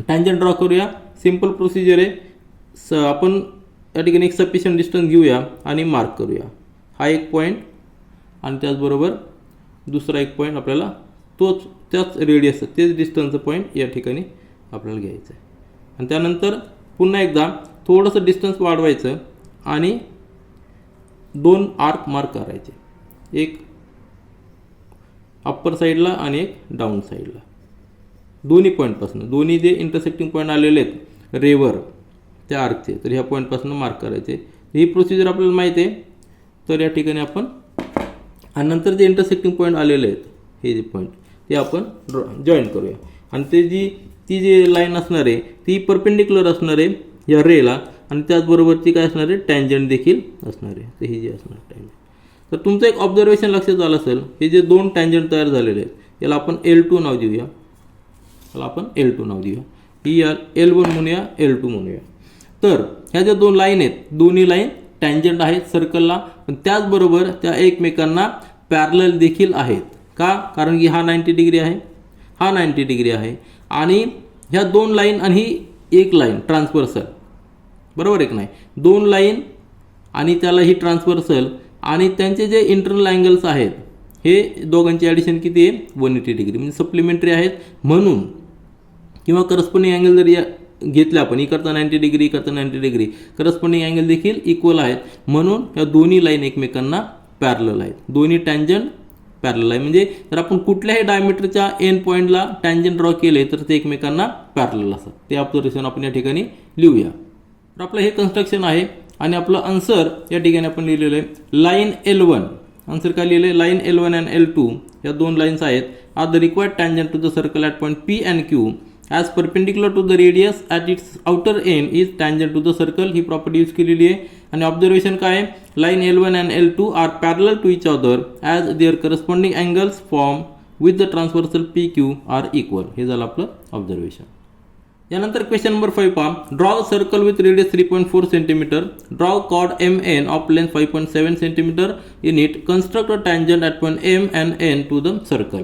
टँजंट ड्रॉ करूया. सिंपल प्रोसिजर आहे. आपण या ठिकाणी एक सफिशियंट डिस्टन्स घेऊया आणि मार्क करूया. हा एक पॉईंट आणि त्याचबरोबर दुसरा एक पॉईंट आपल्याला त्याच रेडियस तेच डिस्टन्सचं पॉईंट या ठिकाणी आपल्याला घ्यायचं आहे. आणि त्यानंतर पुन्हा एकदा थोडंसं डिस्टन्स वाढवायचं आणि दोन आर्क मार्क करायचे, एक अप्पर साईडला आणि एक डाऊन साईडला, दोन्ही पॉईंटपासून. दोन्ही जे इंटरसेक्टिंग पॉईंट आलेले आहेत रेवर त्या आर्कचे, तर ह्या पॉईंटपासून मार्क करायचे. ही प्रोसिजर आपल्याला माहिती आहे. तर या ठिकाणी आपण आणि नंतर जे इंटरसेक्टिंग पॉईंट आलेले आहेत हे जे पॉईंट ते आपण जॉईन करूया. आणि ती जी लाईन असणार आहे ती परपेंडिक्युलर असणार आहे या रेला आणि त्याचबरोबरची काय असणार आहे टँजंट देखील असणार आहे. तर ही जी असणार टँजंट. तर तुमचं एक ऑब्झर्वेशन लक्षात आलं असेल, हे जे दोन टँजंट तयार झालेले आहेत याला आपण L2 नाव देऊया. ही L1 म्हणूया, L2 म्हणूया. तर ह्या ज्या दोन लाईन आहेत, दोन्ही लाईन टँजंट आहेत सर्कलला, पण त्याचबरोबर त्या एकमेकांना पॅरलल देखील आहेत. का? कारण की हा 90 डिग्री आहे, हा 90 डिग्री आहे आणि ह्या दोन लाईन आणि ही एक लाईन ट्रान्सव्हर्सल, बरोबर आहे की नाही. दोन लाईन आणि त्याला ही ट्रान्सव्हर्सल आणि त्यांचे जे इंटरनल अँगल्स आहेत हे दोघांची ॲडिशन किती आहे 180 डिग्री, म्हणजे सप्लिमेंटरी आहेत. म्हणून किंवा करस्पॉन्डिंग अँगल जर घेतले आपण, इकडचा 90 डिग्री इकडचा 90 डिग्री, करस्पॉन्डिंग अँगल देखील इक्वल आहेत. म्हणून या दोन्ही लाईन एकमेकांना पॅरलल आहेत. दोन्ही टँजंट पॅरलल आहे. म्हणजे जर आपण कुठल्याही डायमीटरच्या एंड पॉईंटला टँजंट ड्रॉ केले तर ते एकमेकांना पॅरलल असतात. ते ऑब्झर्वेशन आपण या ठिकाणी लिहूया. तर आपलं हे कन्स्ट्रक्शन आहे आणि आपलं आन्सर या ठिकाणी आपण लिहिलेलं आहे लाईन L1. आन्सर काय लिहिलं आहे, लाईन L1 आणि L2 या दोन लाईन्स आहेत. Are the required tangent to the circle at point P and Q as perpendicular to the radius at its outer end is tangent to the circle. ही property use केलेली आहे. आणि observation काय आहे, line L1 and L2 are parallel to each other as their corresponding angles form with the transversal PQ are equal. हे झालं आपलं observation. यानंतर क्वेश्चन नंबर 5 पहा. Draw circle with radius 3.4 centimetre. Draw chord MN of length 5.7 centimetre in it. Construct a tangent at point M and N to the circle.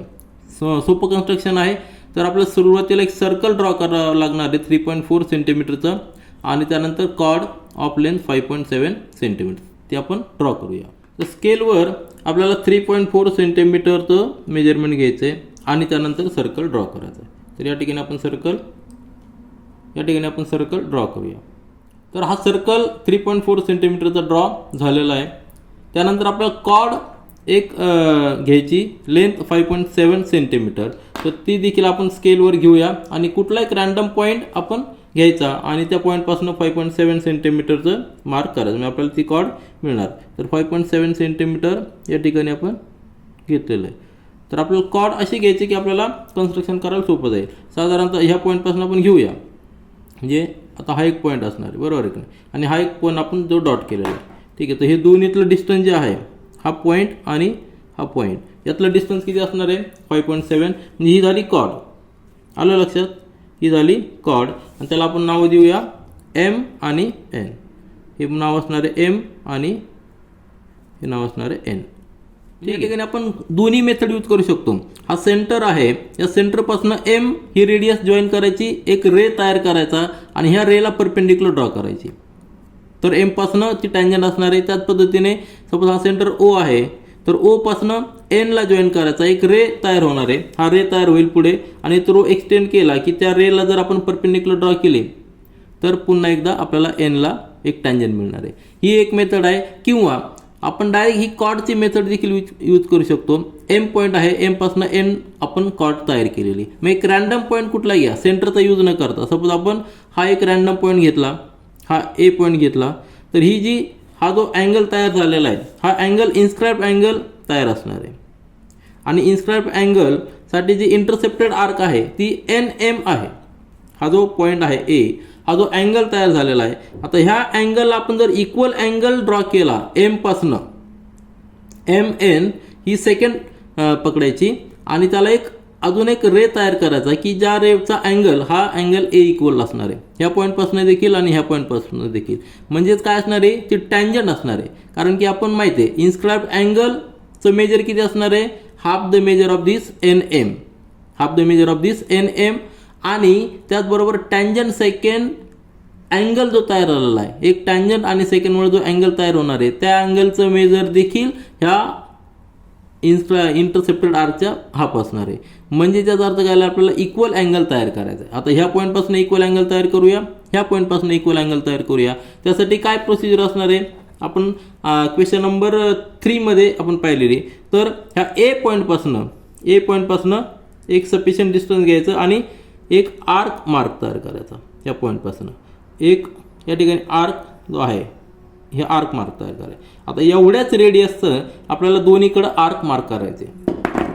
सोपं construction आहे. तर आपल्याला सुरुवातीला एक सर्कल ड्रॉ करावं लागणार आहे 3.4 सेंटीमीटरचं आणि त्यानंतर कॉर्ड ऑफ लेंथ 5.7 सेंटीमीटर ते आपण ड्रॉ करूया. तर स्केलवर आपल्याला 3.4 सेंटीमीटरचं मेजरमेंट घ्यायचं आहे आणि त्यानंतर सर्कल ड्रॉ करायचं आहे. तर या ठिकाणी आपण सर्कल ड्रॉ करूया. तर हा सर्कल 3.4 सेंटीमीटरचा ड्रॉ झालेला आहे. त्यानंतर आपल्याला कॉर्ड एक घ्यायची लेंथ 5.7 सेंटीमीटर. तर ती देखील आपण स्केलवर घेऊया आणि कुठला एक रँडम पॉईंट आपण घ्यायचा आणि त्या पॉईंटपासून 5.7 सेंटीमीटरचं मार्क करायचं, म्हणजे आपल्याला ती कॉर्ड मिळणार. तर 5.7 सेंटीमीटर या ठिकाणी आपण घेतलेलं आहे. तर आपल्याला कॉर्ड अशी घ्यायची की आपल्याला कन्स्ट्रक्शन करायला सोपं जाईल. साधारणतः ह्या पॉईंटपासून आपण घेऊया, म्हणजे आता हा एक पॉईंट असणार आहे, बरोबर आहे की नाही. आणि हा एक पॉईंट आपण जो डॉट केलेला आहे, ठीक आहे. तर हे दोन्हीतलं डिस्टन्स जे आहे, हा पॉईंट आणि हा पॉईंट, यातलं डिस्टन्स किती असणार आहे 5.7. म्हणजे ही झाली कॉर्ड. आलं लक्षात? ही झाली कॉर्ड आणि त्याला आपण नाव देऊया एम आणि एन. हे नाव असणार आहे एम आणि हे नाव असणार आहे एन. या ठिकाणी आपण दोन्ही मेथड यूज करू शकतो. हा सेंटर आहे, या सेंटरपासून एम ही रेडियस जॉईन करायची, एक रे तयार करायचा आणि ह्या रेला परपेंडिक्युलर ड्रॉ करायची. तर एम पासून ती टँजंट असणार आहे. त्याच पद्धतीने सपोज हा सेंटर ओ आहे, तर ओ पासून एन ला जॉईन करायचा, एक रे तयार होणार आहे. हा रे तयार होईल पुढे आणि तो रो एक्सटेंड केला की त्या रेला जर आपण परपेंडिक्युलर ड्रॉ केली तर पुन्हा एकदा आपल्याला एन ला एक टँजंट मिळणार आहे. ही एक मेथड आहे. किंवा आपण डायरेक्ट ही कॉर्डची मेथड देखील यूज करू शकतो. एम पॉईंट आहे, एम पासून एन आपण कॉर्ड तयार केलेली. मग एक रॅन्डम पॉईंट कुठला घ्या, सेंटरचा यूज न करता. सपोज आपण हा एक रॅन्डम पॉईंट घेतला, हा ए पॉईंट घेतला, तर ही जी हा जो अँगल तयार झालेला आहे हा अँगल इन्स्क्राइब्ड अँगल तयार असणार आहे. आणि इन्स्क्राइब्ड अँगलसाठी जी इंटरसेप्टेड आर्क आहे ती एन एम आहे. हा जो पॉईंट आहे ए, हा जो अँगल तयार झालेला आहे. आता ह्या अँगलला आपण जर इक्वल अँगल ड्रॉ केला एम पासनं, एम एन ही सेकंड पकडायची आणि त्याला एक अजून एक रे तयार करायचा की ज्या रेचा अँगल हा अँगल ए इक्वल असणार आहे ह्या पॉईंटपासून देखील आणि ह्या पॉईंटपासून देखील. म्हणजेच काय असणार आहे, ती टँजंट असणार आहे. कारण की आपण माहिती आहे इन्स्क्राइब्ड अँगलचं मेजर किती असणार आहे, half the measure of this N M, half the measure of this N M. आणि त्याचबरोबर टँजंट सेकंड अँगल जो तयार झालेला आहे, एक टँजंट आणि सेकंडमुळे जो अँगल तयार होणार आहे त्या अँगलचं मेजर देखील ह्या इंटरसेप्टेड आर्कच्या हाफ असणार आहे. म्हणजे त्याचा अर्थ काय, आपल्याला इक्वल अँगल तयार करायचा आहे. आता ह्या पॉईंटपासून इक्वल अँगल तयार करूया, ह्या पॉईंटपासून इक्वल अँगल तयार करूया. त्यासाठी काय प्रोसिजर असणार आहे, आपण क्वेश्चन नंबर 3 मध्ये आपण पाहिलेली. तर ह्या ए पॉईंटपासून एक सफिशियंट डिस्टन्स घ्यायचं आणि एक आर्क मार्क तयार करायचा. या पॉईंटपासून एक या ठिकाणी आर्क जो आहे हे आर्क मार्क तयार करायचं. आता एवढ्याच रेडियसचं आपल्याला दोन्हीकडं आर्क मार्क करायचे,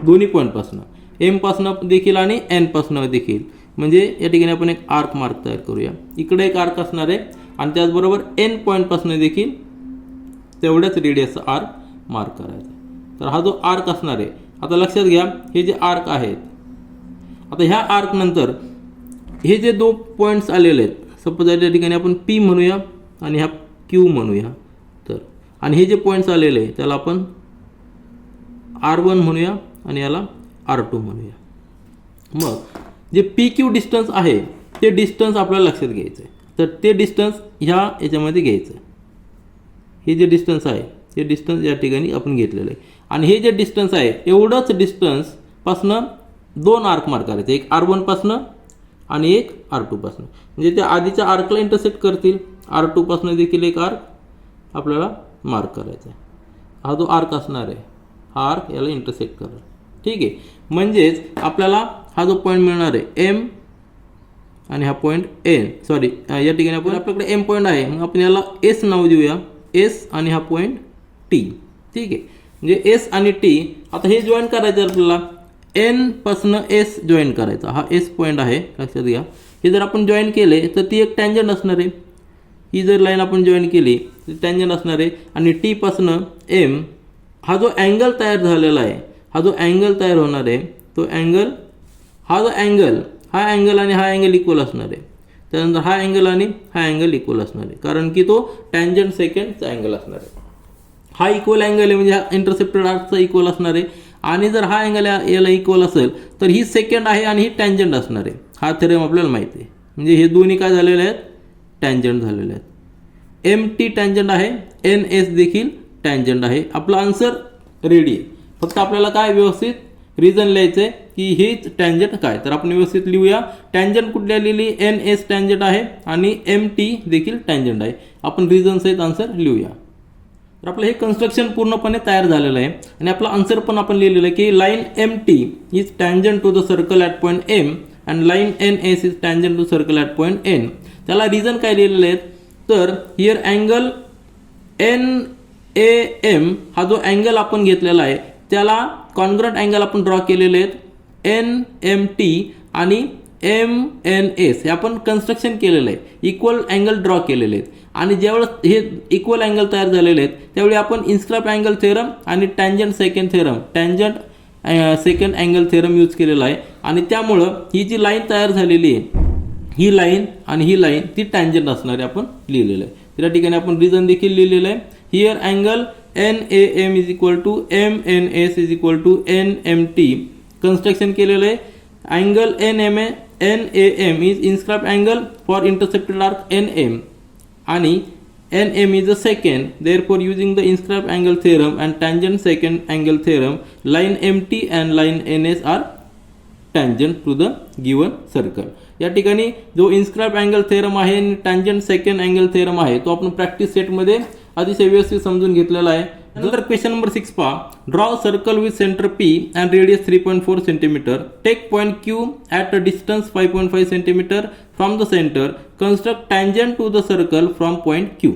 दोन्ही पॉईंटपासून, एम पासून देखील आणि एन पासून देखील. म्हणजे या ठिकाणी आपण एक आर्क मार्क तयार करूया. इकडे एक आर्क असणार आहे आणि त्याचबरोबर एन पॉईंटपासून देखील तेवढ्याच रेडियसचा आर्क मार्क करायचा. तर हा जो आर्क असणार आहे, आता लक्षात घ्या हे जे आर्क आहेत, आता ह्या आर्क नंतर हे जे 2 पॉईंट्स आलेले आहेत, सपोज या ठिकाणी आपण पी म्हणूया आणि ह्या क्यू म्हणूया. तर आणि हे जे पॉईंट्स आलेले आहे त्याला आपण R1 म्हणूया आणि याला R2 म्हणूया. मग जे पी क्यू डिस्टन्स आहे ते डिस्टन्स आपल्याला लक्षात घ्यायचं आहे. तर ते डिस्टन्स ह्या याच्यामध्ये घ्यायचं आहे. हे जे डिस्टन्स आहे ते डिस्टन्स या ठिकाणी आपण घेतलेलं आहे. आणि हे जे डिस्टन्स आहे एवढंच डिस्टन्सपासनं 2 आर्क मार्क करायचे, एक R1 पासनं आणि एक R2 पासनं. म्हणजे त्या आधीच्या आर्कला इंटरसेक्ट करतील. R2 पासनं देखील एक आर्क आपल्याला मार्क करायचा आहे. हा जो आर्क असणार आहे हा आर्क याला इंटरसेक्ट करेल. ठीक आहे. म्हणजेच आपल्याला हा जो पॉईंट मिळणार आहे एम आणि हा पॉईंट एन, सॉरी या ठिकाणी आपण आपल्याकडे एम पॉईंट आहे, मग आपण याला एस नाव देऊया, एस आणि हा पॉईंट टी. ठीक आहे. म्हणजे एस आणि टी. आता हे जॉईन करायचं आपल्याला, एन पासून एस जॉईन करायचा. हा एस पॉईंट आहे, लक्षात घ्या. हे जर आपण जॉईन केले तर ती एक टँजंट असणार आहे. ही जर लाईन आपण जॉईन केली तर टँजंट असणार आहे. आणि टी पासून एम हा जो अँगल तयार झालेला आहे, हा जो अँगल तयार होणार आहे तो अँगल, हा जो अँगल, हा अँगल आणि हा अँगल इक्वल असणार आहे. त्यानंतर हा अँगल आणि हा अँगल इक्वल असणार आहे, कारण की तो टँजंट सेकंडचा अँगल असणार आहे. हा इक्वल अँगल आहे म्हणजे हा इंटरसेप्टेड आर्कचा इक्वल असणार आहे. आणि जर हा अँगल याला इक्वल असेल तर ही सेकंड आहे आणि ही टँजंट असणार आहे. हा थेरम आपल्याला माहिती आहे. म्हणजे हे दोन्ही काय झालेले आहेत, टँजंट झालेले आहेत. एम टी टँजंट आहे, एन एस देखील टँजंट आहे. आपला आन्सर रेडी आहे. फक्त आपल्याला काय व्यवस्थित रिझन लिहायचं आहे की हेच टँजंट काय. तर आपण व्यवस्थित लिहूया. टँजंट कुठल्या लिहिली, एन एस टँजंट आहे आणि एम टी देखील टँजंट आहे. आपण रिझन सहित आन्सर लिहूया. तर आपलं हे कन्स्ट्रक्शन पूर्णपणे तयार झालेलं आहे. आणि आपला आन्सर पण आपण लिहिलेलं आहे की line M T is tangent to the circle at point M and line N S is tangent to circle at point N. त्याला रिझन काय लिहिलेले आहेत, तर here angle N A M हा जो अँगल आपण घेतलेला आहे त्याला कॉन्ग्रंट अँगल आपण ड्रॉ केलेले आहेत, एन एम टी आणि एम एन एस हे आपण कन्स्ट्रक्शन केलेलं आहे, इक्वल अँगल ड्रॉ केलेले आहेत. आणि ज्यावेळेस हे इक्वल अँगल तयार झालेले आहेत त्यावेळी आपण इन्स्क्राइब्ड अँगल थेरम आणि tangent second theorem, tangent secant angle theorem use केलेला आहे आणि त्यामुळं ही जी लाईन तयार झालेली आहे ही लाईन आणि ही लाईन ती टँजंट असणारी आपण लिहिलेलं आहे. त्या ठिकाणी आपण रिझन देखील लिहिलेलं आहे. Here angle NAM is equal to MNS is equal to NMT construction केलेलं आहे. Angle NAM is inscribed angle for intercepted arc NM आणि NM is the second, therefore using the inscribed angle theorem and tangent second angle theorem, line MT and line NS are tangent to the given circle. या ठिकाणी जो inscribed angle theorem आहे आणि tangent secant angle theorem आहे तो आपण practice सेटमध्ये अतिशय व्यवस्थित समजून घेतलेला आहे. नंतर क्वेश्चन नंबर 6 पहा. Draw circle with centre P and radius 3.4 cm. Take point Q at a distance 5.5 cm from the center. Construct tangent to the circle from point Q.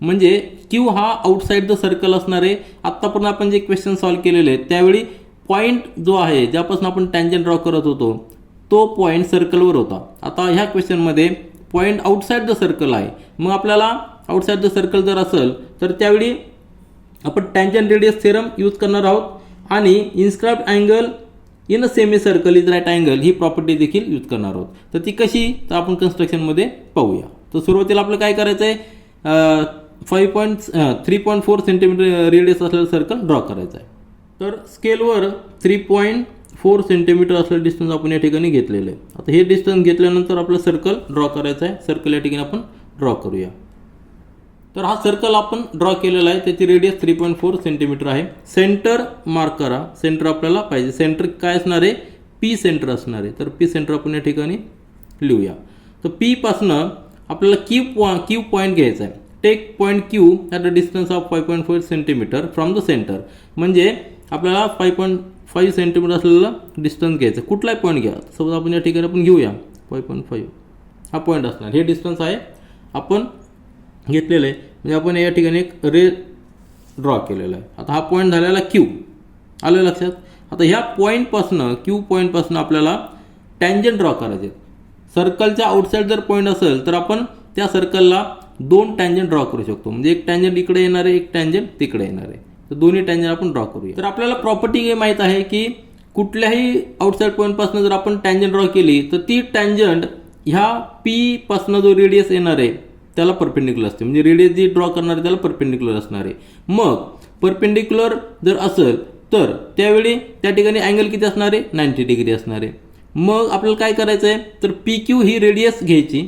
म्हणजे Q हा आउटसाइड द सर्कल असणार आहे. आत्तापर्यंत आपण जे question solve केलेले आहेत त्यावेळी पॉईंट जो आहे ज्यापासून आपण टँजंट ड्रॉ करत होतो तो पॉईंट सर्कलवर होता. आता ह्या क्वेश्चनमध्ये पॉईंट आउटसाइड द सर्कल आहे. मग आपल्याला आउटसाइड द सर्कल जर असेल तर त्यावेळी आपण टँजंट रेडियस थेरम यूज करणार आहोत आणि inscribed angle in a semi circle is right angle ही प्रॉपर्टी देखील यूज करणार आहोत. तर ती कशी तर आपण कन्स्ट्रक्शनमध्ये पाहूया. तर सुरुवातीला आपलं काय करायचं आहे 3.4 सेंटीमीटर रेडियस असलेलं सर्कल ड्रॉ करायचं आहे. तर स्केलवर 3.4 सेंटीमीटर असलेलं डिस्टन्स आपण या ठिकाणी घेतलेलं आहे. आता हे डिस्टन्स घेतल्यानंतर आपलं सर्कल ड्रॉ करायचं आहे. सर्कल या ठिकाणी आपण ड्रॉ करूया. तर हा सर्कल आपण ड्रॉ केलेला आहे त्याची रेडियस 3.4 सेंटीमीटर आहे. सेंटर मार्क करा. सेंटर आपल्याला पाहिजे. सेंटर काय असणार आहे P सेंटर असणार आहे. तर P सेंटर आपण या ठिकाणी लिहूया. तर P पासनं आपल्याला Q पॉईंट घ्यायचा आहे. Take point Q at a distance of 5.4 centimetre from the centre. म्हणजे आपल्याला 5.5 सेंटीमीटर असलेला डिस्टन्स घ्यायचं. कुठलाही पॉईंट घ्या. सपोज आपण या ठिकाणी आपण घेऊया 5.5 हा पॉईंट असणार. हे डिस्टन्स आहे आपण घेतलेलं आहे. म्हणजे आपण या ठिकाणी एक रे ड्रॉ केलेला आहे. आता हा पॉईंट झालेला Q आलं लक्षात. आता ह्या पॉईंटपासनं Q पॉईंटपासनं आपल्याला टँजंट ड्रॉ करायचे. सर्कलच्या आउटसाईड जर पॉईंट असेल तर आपण त्या सर्कलला 2 टँजंट ड्रॉ करू शकतो. म्हणजे एक टँजंट इकडे येणार आहे एक टँजंट तिकडे येणार आहे. तर दोन्ही टँजंट आपण ड्रॉ करूया. तर आपल्याला प्रॉपर्टी माहीत आहे की कुठल्याही आउटसाईड पॉईंटपासून जर आपण टँजंट ड्रॉ केली तर ती टँजंट ह्या P पासनं जो रेडियस येणार आहे त्याला परपेंडिक्युलर असते. म्हणजे रेडियस जी ड्रॉ करणार आहे त्याला परपेंडिक्युलर असणार आहे. मग परपेंडिक्युलर जर असेल तर त्यावेळी त्या ठिकाणी अँगल किती असणार आहे 90 डिग्री असणार आहे. मग आपल्याला काय करायचं आहे तर PQ ही रेडियस घ्यायची.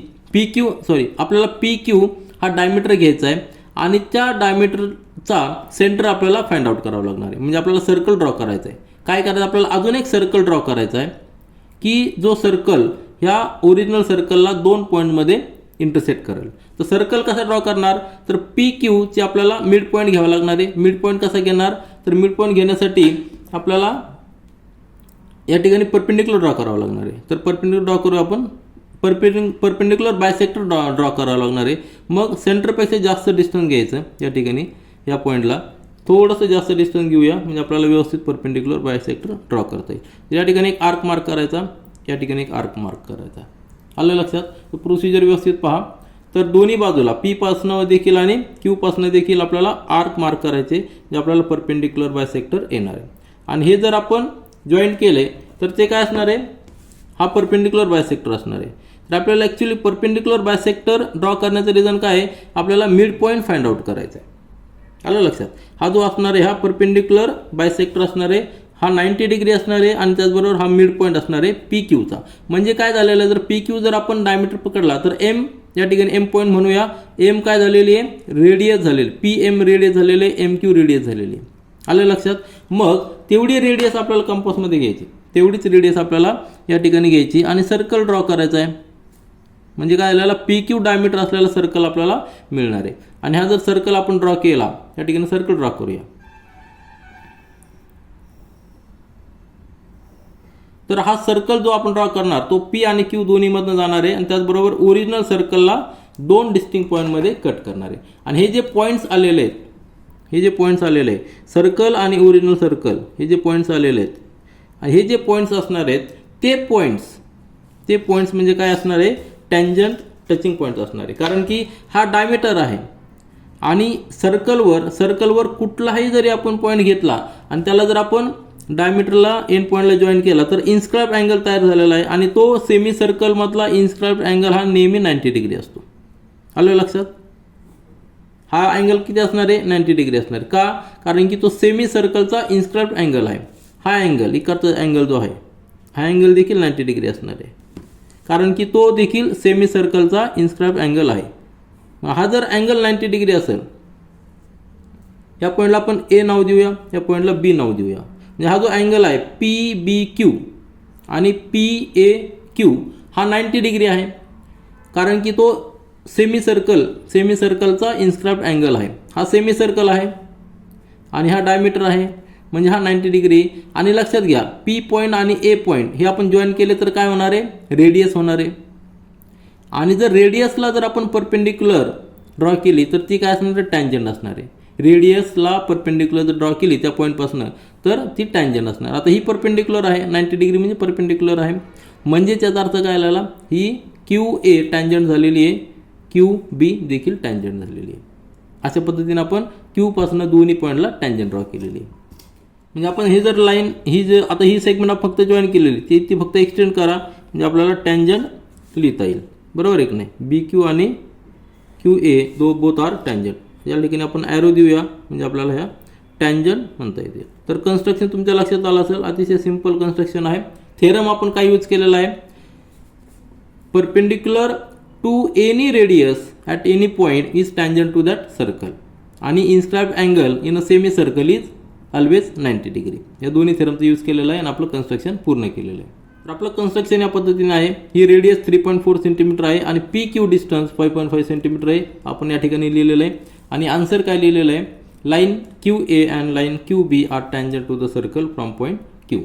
आपल्याला PQ हा डायमीटर घ्यायचा आहे आणि त्या डायमीटरचा सेंटर आपल्याला फाइंड आउट करावं लागणार आहे. म्हणजे आपल्याला सर्कल ड्रॉ करायचं आहे. काय करायचं आपल्याला अजून एक सर्कल ड्रॉ करायचा आहे की जो सर्कल ह्या ओरिजिनल सर्कलला 2 पॉईंटमध्ये इंटरसेक्ट करेल. तर सर्कल कसा ड्रॉ करणार तर PQ ची आपल्याला मिड पॉईंट घ्यावा लागणार आहे. मिड पॉईंट कसा घेणार तर मिड पॉईंट घेण्यासाठी आपल्याला या ठिकाणी परपेंडिक्युलर ड्रॉ करावं लागणार आहे. तर परपेंडिक्युलर ड्रॉ करू आपण. परपेंडिक्युलर बायसेक्टर ड्रॉ करावं लागणार आहे. मग सेंटरपेक्षा जास्त डिस्टन्स घ्यायचं या ठिकाणी या पॉईंटला थोडंसं जास्त डिस्टन्स घेऊया म्हणजे आपल्याला व्यवस्थित परपेंडिक्युलर बायसेक्टर ड्रॉ करता येईल. या ठिकाणी एक आर्क मार्क करायचा. या ठिकाणी एक आर्क मार्क करायचा. आलं लक्षात. तर प्रोसिजर व्यवस्थित पहा. तर दोन्ही बाजूला P पासनं देखील आणि Q पासनं देखील आपल्याला आर्क मार्क करायचे जे आपल्याला परपेंडिक्युलर बायसेक्टर येणार आहे. आणि हे जर आपण जॉईंट केले तर ते काय असणार आहे हा परपेंडिक्युलर बायसेक्टर असणार आहे. तर आपल्याला ॲक्च्युली परपेंडिक्युलर बायसेक्टर ड्रॉ करण्याचं रिझन काय आहे आपल्याला मिड पॉईंट फाइंड आउट करायचा आहे. आलं लक्षात. हा जो असणार आहे हा परपेंडिक्युलर बायसेक्टर असणार आहे. हा 90 डिग्री असणार आहे आणि त्याचबरोबर हा मिड पॉईंट असणार आहे PQचा. म्हणजे काय झालेलं आहे जर PQ जर आपण डायमीटर पकडला तर M या ठिकाणी M पॉईंट म्हणूया. M काय झालेली आहे रेडियस झालेली. PM रेडियस झालेले MQ रेडियस झालेली. आलं लक्षात. मग तेवढी रेडियस आपल्याला कंपासमध्ये घ्यायची. तेवढीच रेडियस आपल्याला या ठिकाणी घ्यायची आणि सर्कल ड्रॉ करायचा आहे. म्हणजे काय झालेला PQ डायमीटर असलेला सर्कल आपल्याला मिळणार आहे. आणि हा जर सर्कल आपण ड्रॉ केला या ठिकाणी सर्कल ड्रॉ करूया. तर हा सर्कल जो आपण ड्रॉ करणार तो P आणि Q दोन्हीमधनं जाणार आहे आणि त्याचबरोबर ओरिजिनल सर्कलला 2 डिस्टिंक्ट पॉईंटमध्ये कट करणार आहे. आणि हे जे पॉईंट्स आलेले आहेत सर्कल आणि ओरिजिनल सर्कल हे जे पॉईंट्स आलेले आहेत आणि हे जे पॉईंट्स असणार आहेत ते पॉईंट्स म्हणजे काय असणार आहे टँजंट टचिंग पॉईंट्स असणार आहे. कारण की हा डायमीटर आहे आणि सर्कलवर कुठलाही जरी आपण पॉईंट घेतला आणि त्याला जर आपण डायमीटरला एंड पॉईंटला जॉईन केला तर इन्स्क्राइब अँगल तयार झालेला आहे आणि तो सेमी सर्कलमधला इन्स्क्राइब अँगल हा नेहमी 90 डिग्री असतो. आलं लक्षात? हा अँगल किती असणार आहे? 90 डिग्री असणार. का? कारण की तो सेमी सर्कलचा इन्स्क्राइब अँगल आहे. हा अँगल इकडचा अँगल जो आहे हा अँगल देखील 90 डिग्री असणार आहे, कारण की तो देखील सेमी सर्कलचा इन्स्क्राइब अँगल आहे. हा जर अँगल 90 डिग्री असेल, या पॉईंटला आपण ए नाव देऊया, या पॉईंटला बी नाव देऊया. म्हणजे हा जो अँगल आहे पी बी क्यू आणि पी ए क्यू हा 90 डिग्री आहे, कारण की तो सेमी सर्कलचा इन्स्क्राइब अँगल आहे. हा सेमी सर्कल आहे आणि हा डायमीटर आहे, म्हणजे हा 90 डिग्री. आणि लक्षात घ्या, पी पॉईंट आणि ए पॉईंट हे आपण जॉईन केले तर काय होणार आहे? रेडियस होणार आहे. आणि जर रेडियसला जर आपण परपेंडिक्युलर ड्रॉ केली तर ती काय असणार आहे? टँजंट असणार आहे. रेडियसला परपेंडिक्युलर जर ड्रॉ केली त्या पॉईंटपासून तर ती टँजंट असणार. आता ही परपेंडिक्युलर आहे, 90 डिग्री म्हणजे परपेंडिक्युलर आहे, म्हणजे त्याचा अर्थ काय आला? ही क्यू ए टँजंट झालेली आहे, क्यू बी देखील टँजंट झालेली आहे. अशा पद्धतीने आपण क्यू पासून दोन्ही पॉईंटला टँजंट ड्रॉ केलेली आहे. म्हणजे आपण हे जर लाईन आता ही सेगमेंट आपण फक्त जॉईन केलेली ती फक्त एक्सटेंड करा, म्हणजे आपल्याला टँजंट लिहिता येईल. बरोबर आहे की नाही? बी क्यू आणि Q A both are tangent. या ठिकाणी आपण ॲरो देऊया, म्हणजे आपल्याला ह्या टँजंट म्हणता येतील. तर कन्स्ट्रक्शन तुमच्या लक्षात आलं असेल, अतिशय सिंपल कन्स्ट्रक्शन आहे. थेरम आपण काय यूज केलेला आहे? Perpendicular to any radius at any point is tangent to that circle आणि inscribe angle in a semi circle is always 90 degree. या दोन्ही थेरमचा यूज केलेला आहे आणि आपलं कन्स्ट्रक्शन पूर्ण केलेलं आहे. तर आपलं कन्स्ट्रक्शन या पद्धतीने आहे. ही रेडियस 3.4 सेंटीमीटर आहे आणि पी क्यू डिस्टन्स 5.5 सेंटीमीटर आहे. आपण या ठिकाणी लिहिलेलं आहे आणि आन्सर काय लिहिलेलं आहे? Line Q A and line Q B are tangent to the circle from point Q.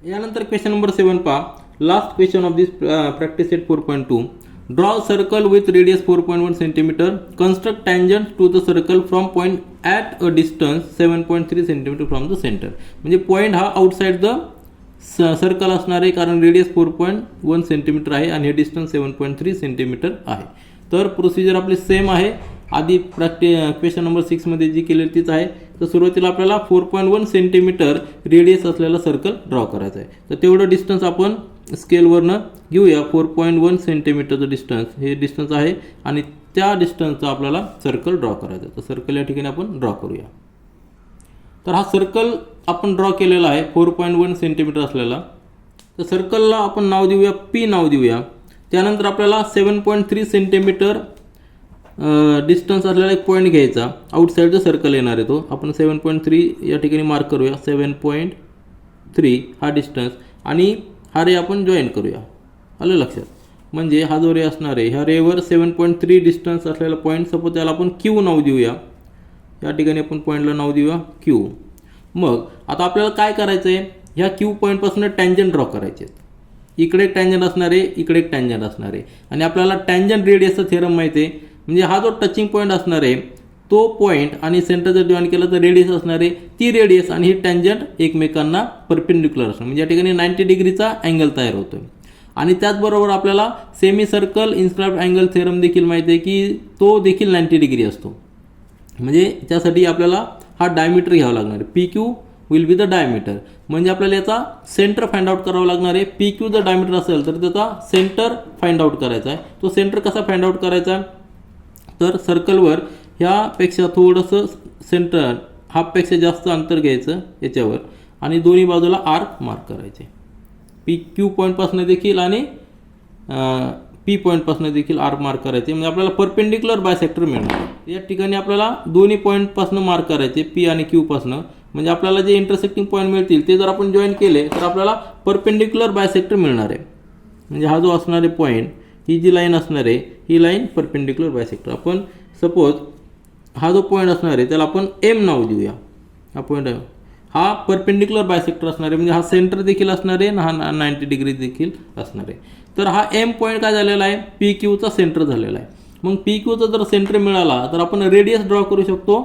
यानंतर क्वेश्चन नंबर 7 पहा. Last question of this practice set 4.2. Draw a circle with radius 4.1 cm. Construct tangent to the circle from point at a distance 7.3 cm from the center. म्हणजे point हा outside the circle असणार आहे, कारण radius 4.1 centimetre आहे आणि हे distance 7.3 centimetre आहे. तर प्रोसिजर आपली सेम आहे. आधी क्वेश्चन नंबर 6 मध्ये जी केलेली तीच आहे. तर सुरुवातीला आपल्याला 4.1 सेंटीमीटर रेडियस असलेला सर्कल ड्रॉ करायचा आहे. तर तेवढं डिस्टन्स आपण स्केलवरनं घेऊया. 4.1 सेंटीमीटरचं डिस्टन्स हे डिस्टन्स आहे आणि त्या डिस्टन्सचा आपल्याला सर्कल ड्रॉ करायचा आहे. तर सर्कल या ठिकाणी आपण ड्रॉ करूया. तर हा सर्कल आपण ड्रॉ केलेला आहे 4.1 सेंटीमीटर असलेला. तर सर्कलला आपण नाव देऊया, पी नाव देऊया. त्यानंतर आपल्याला 7.3 सेंटीमीटर डिस्टन्स असलेला एक पॉईंट घ्यायचा. आउटसाईडचा सर्कल येणार आहे तो. आपण 7.3 या ठिकाणी मार्क करूया. 7.3 हा डिस्टन्स आणि हा रे आपण जॉईन करूया. आलं लक्षात? म्हणजे हा जो रे असणार आहे ह्या रेवर 7.3 डिस्टन्स असलेला पॉईंट, सपोज त्याला आपण क्यू नाव देऊया. या ठिकाणी आपण पॉईंटला नाव देऊया क्यू. मग आता आपल्याला काय करायचं आहे? ह्या क्यू पॉईंटपासून टँजंट ड्रॉ करायचे आहेत. इकडे एक टँजंट असणार आहे, इकडे एक टँजंट असणार आहे आणि आपल्याला टँजंट रेडियसचा थेरम माहिती आहे. म्हणजे हा जो टचिंग पॉईंट असणार आहे तो पॉईंट आणि सेंटर जर जॉईन केला तर रेडियस असणार आहे. ती रेडियस आणि ही टँजंट एकमेकांना परपेंडिक्युलर असणार, म्हणजे या ठिकाणी 90 डिग्रीचा अँगल तयार होतो. आणि त्याचबरोबर आपल्याला सेमी सर्कल इन्स्क्राइब अँगल थेरम देखील माहिती आहे की तो देखील 90 डिग्री असतो. म्हणजे त्यासाठी आपल्याला हा डायमीटर घ्यावा लागणार आहे. P Q will be the diameter. म्हणजे आपल्याला याचा सेंटर फाइंड आउट करावा लागणार आहे. पी क्यू जर डायमीटर असेल तर त्याचा सेंटर फाइंड आउट करायचा आहे. तो सेंटर कसा फाइंड आउट करायचा? तर सर्कलवर ह्यापेक्षा थोडंसं सेंटर हाफपेक्षा जास्त अंतर घ्यायचं याच्यावर आणि दोन्ही बाजूला आर्क मार्क करायचे. पी क्यू पॉईंटपासून देखील आणि पी पॉईंटपासून देखील आर्क मार्क करायचे. म्हणजे आपल्याला परपेंडिक्युलर बायसेक्टर मिळणार. या ठिकाणी आपल्याला दोन्ही पॉईंटपासून मार्क करायचे, पी आणि क्यूपासून. म्हणजे आपल्याला जे इंटरसेक्टिंग पॉईंट मिळतील ते जर आपण जॉईन केले तर आपल्याला परपेंडिक्युलर बायसेक्टर मिळणार आहे. म्हणजे हा जो असणारे पॉईंट, ही जी लाईन असणार आहे ही लाईन परपेंडिक्युलर बायसेक्टर. आपण सपोज हा जो पॉईंट असणार आहे त्याला आपण एम नाव देऊया. हा पॉईंट हा परपेंडिक्युलर बायसेक्टर असणार आहे, म्हणजे हा सेंटर देखील असणार आहे आणि हा 90 डिग्री देखील असणार आहे. तर हा एम पॉईंट काय झालेला आहे? पी क्यूचा सेंटर झालेला आहे. मग पी क्यूचा जर सेंटर मिळाला तर आपण रेडियस ड्रॉ करू शकतो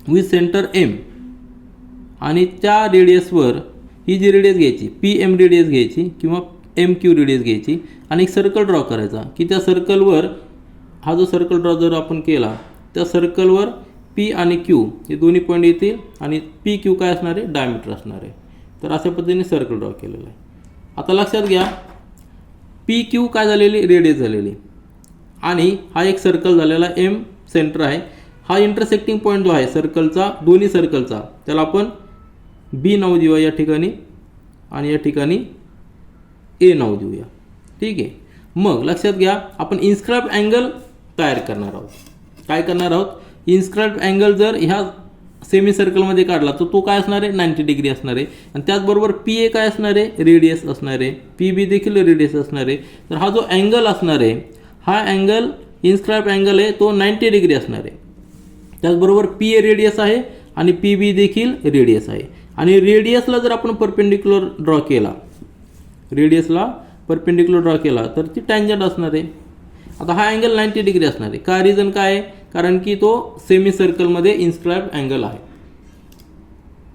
विथ सेंटर एम आणि त्या रेडियसवर ही जी रेडियस घ्यायची पी एम रेडियस घ्यायची किंवा एम क्यू रेडियस घ्यायची आणि एक सर्कल ड्रॉ करायचा की त्या सर्कलवर हा जो सर्कल ड्रॉ जर आपण केला त्या सर्कलवर पी आणि क्यू हे दोन्ही पॉईंट येतील आणि पी क्यू काय असणार आहे? डायमीटर असणार आहे. तर अशा पद्धतीने सर्कल ड्रॉ केलेलं आहे. आता लक्षात घ्या पी क्यू काय झालेली, रेडियस झालेली, आणि हा एक सर्कल झालेला एम सेंटर आहे. हा इंटरसेक्टिंग पॉईंट जो आहे सर्कलचा, दोन्ही सर्कलचा, त्याला आपण बी नाव देऊया या ठिकाणी आणि या ठिकाणी ए नाव देऊया. ठीक आहे. मग लक्षात घ्या आपण इन्स्क्राइब अँगल तयार करणार आहोत. काय करणार आहोत, इन्स्क्राइब अँगल जर ह्या सेमी सर्कलमध्ये काढला तर तो काय असणार आहे, 90 डिग्री असणार आहे. आणि त्याचबरोबर पी ए काय असणार आहे, रेडियस असणार आहे. पी बी देखील रेडियस असणार आहे. तर हा जो अँगल असणार आहे, हा अँगल इन्स्क्राइब अँगल आहे तो 90 डिग्री असणार आहे. त्याचबरोबर पी ए रेडियस आहे आणि पी बी देखील रेडियस आहे. आणि रेडियसला जर आपण परपेंडिक्युलर ड्रॉ केला, रेडियसला परपेंडिक्युलर ड्रॉ केला तर ती टँजंट असणार आहे. आता हा अँगल 90 डिग्री असणार आहे. का, रिझन काय आहे, कारण की तो सेमी सर्कलमध्ये इन्स्क्राइब अँगल आहे.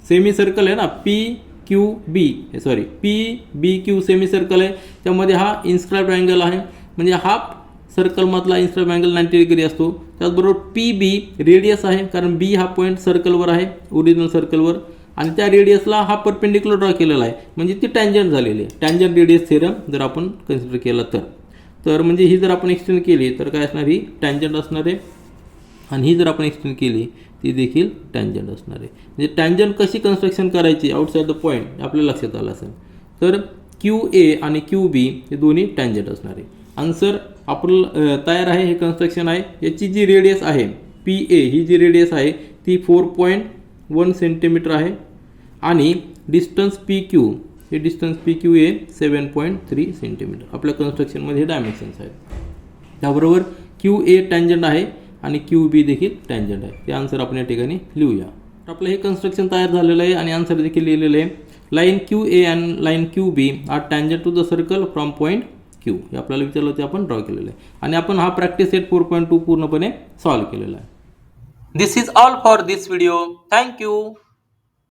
सेमी सर्कल आहे ना, पी क्यू बी, सॉरी पी बी क्यू सेमी सर्कल आहे, त्यामध्ये हा इन्स्क्राइब अँगल आहे. म्हणजे हाफ सर्कलमधला इन्स्क्राइब अँगल 90 डिग्री असतो. त्याचबरोबर पी बी रेडियस आहे, कारण बी हा पॉईंट सर्कलवर आहे, ओरिजिनल सर्कलवर, आणि त्या रेडियसला हा परपेंडिक्युलर ड्रॉ केलेला आहे, म्हणजे ती टँजंट झालेली आहे. टँजंट रेडियस थेरम जर आपण कन्सिडर केला तर म्हणजे ही जर आपण एक्सटेंड केली तर काय असणार, ही टँजंट असणार आहे. आणि ही जर आपण एक्सटेंड केली ती देखील टँजंट असणार आहे. म्हणजे टँजंट कशी कन्स्ट्रक्शन करायची आउटसाइड द पॉईंट आपल्या लक्षात आलं असेल. तर क्यू ए आणि क्यू बी हे दोन्ही टँजंट असणार आहे. आन्सर आपलं तयार आहे. हे कन्स्ट्रक्शन आहे. याची जी रेडियस आहे पी ए, ही जी रेडियस आहे ती 4.1 सेंटीमीटर आहे. आणि डिस्टन्स पी क्यू, हे डिस्टन्स पी क्यू ए 7.3 सेंटीमीटर. आपल्या कन्स्ट्रक्शनमध्ये हे डायमेन्शन्स आहेत. त्याबरोबर क्यू ए टँजंट आहे आणि क्यू बी देखील टँजंट आहे. ते आन्सर आपण या ठिकाणी लिहूया. आपलं हे कन्स्ट्रक्शन तयार झालेलं आहे आणि आन्सर देखील लिहिलेलं आहे. Line Q A and line Q B are tangent to the circle from point Q. हे आपल्याला विचारलं होते, आपण ड्रॉ केलेलं आहे. आणि आपण हा प्रॅक्टिस सेट 4.2 पूर्णपणे सॉल्व्ह केलेला आहे. This is all for this video. Thank you.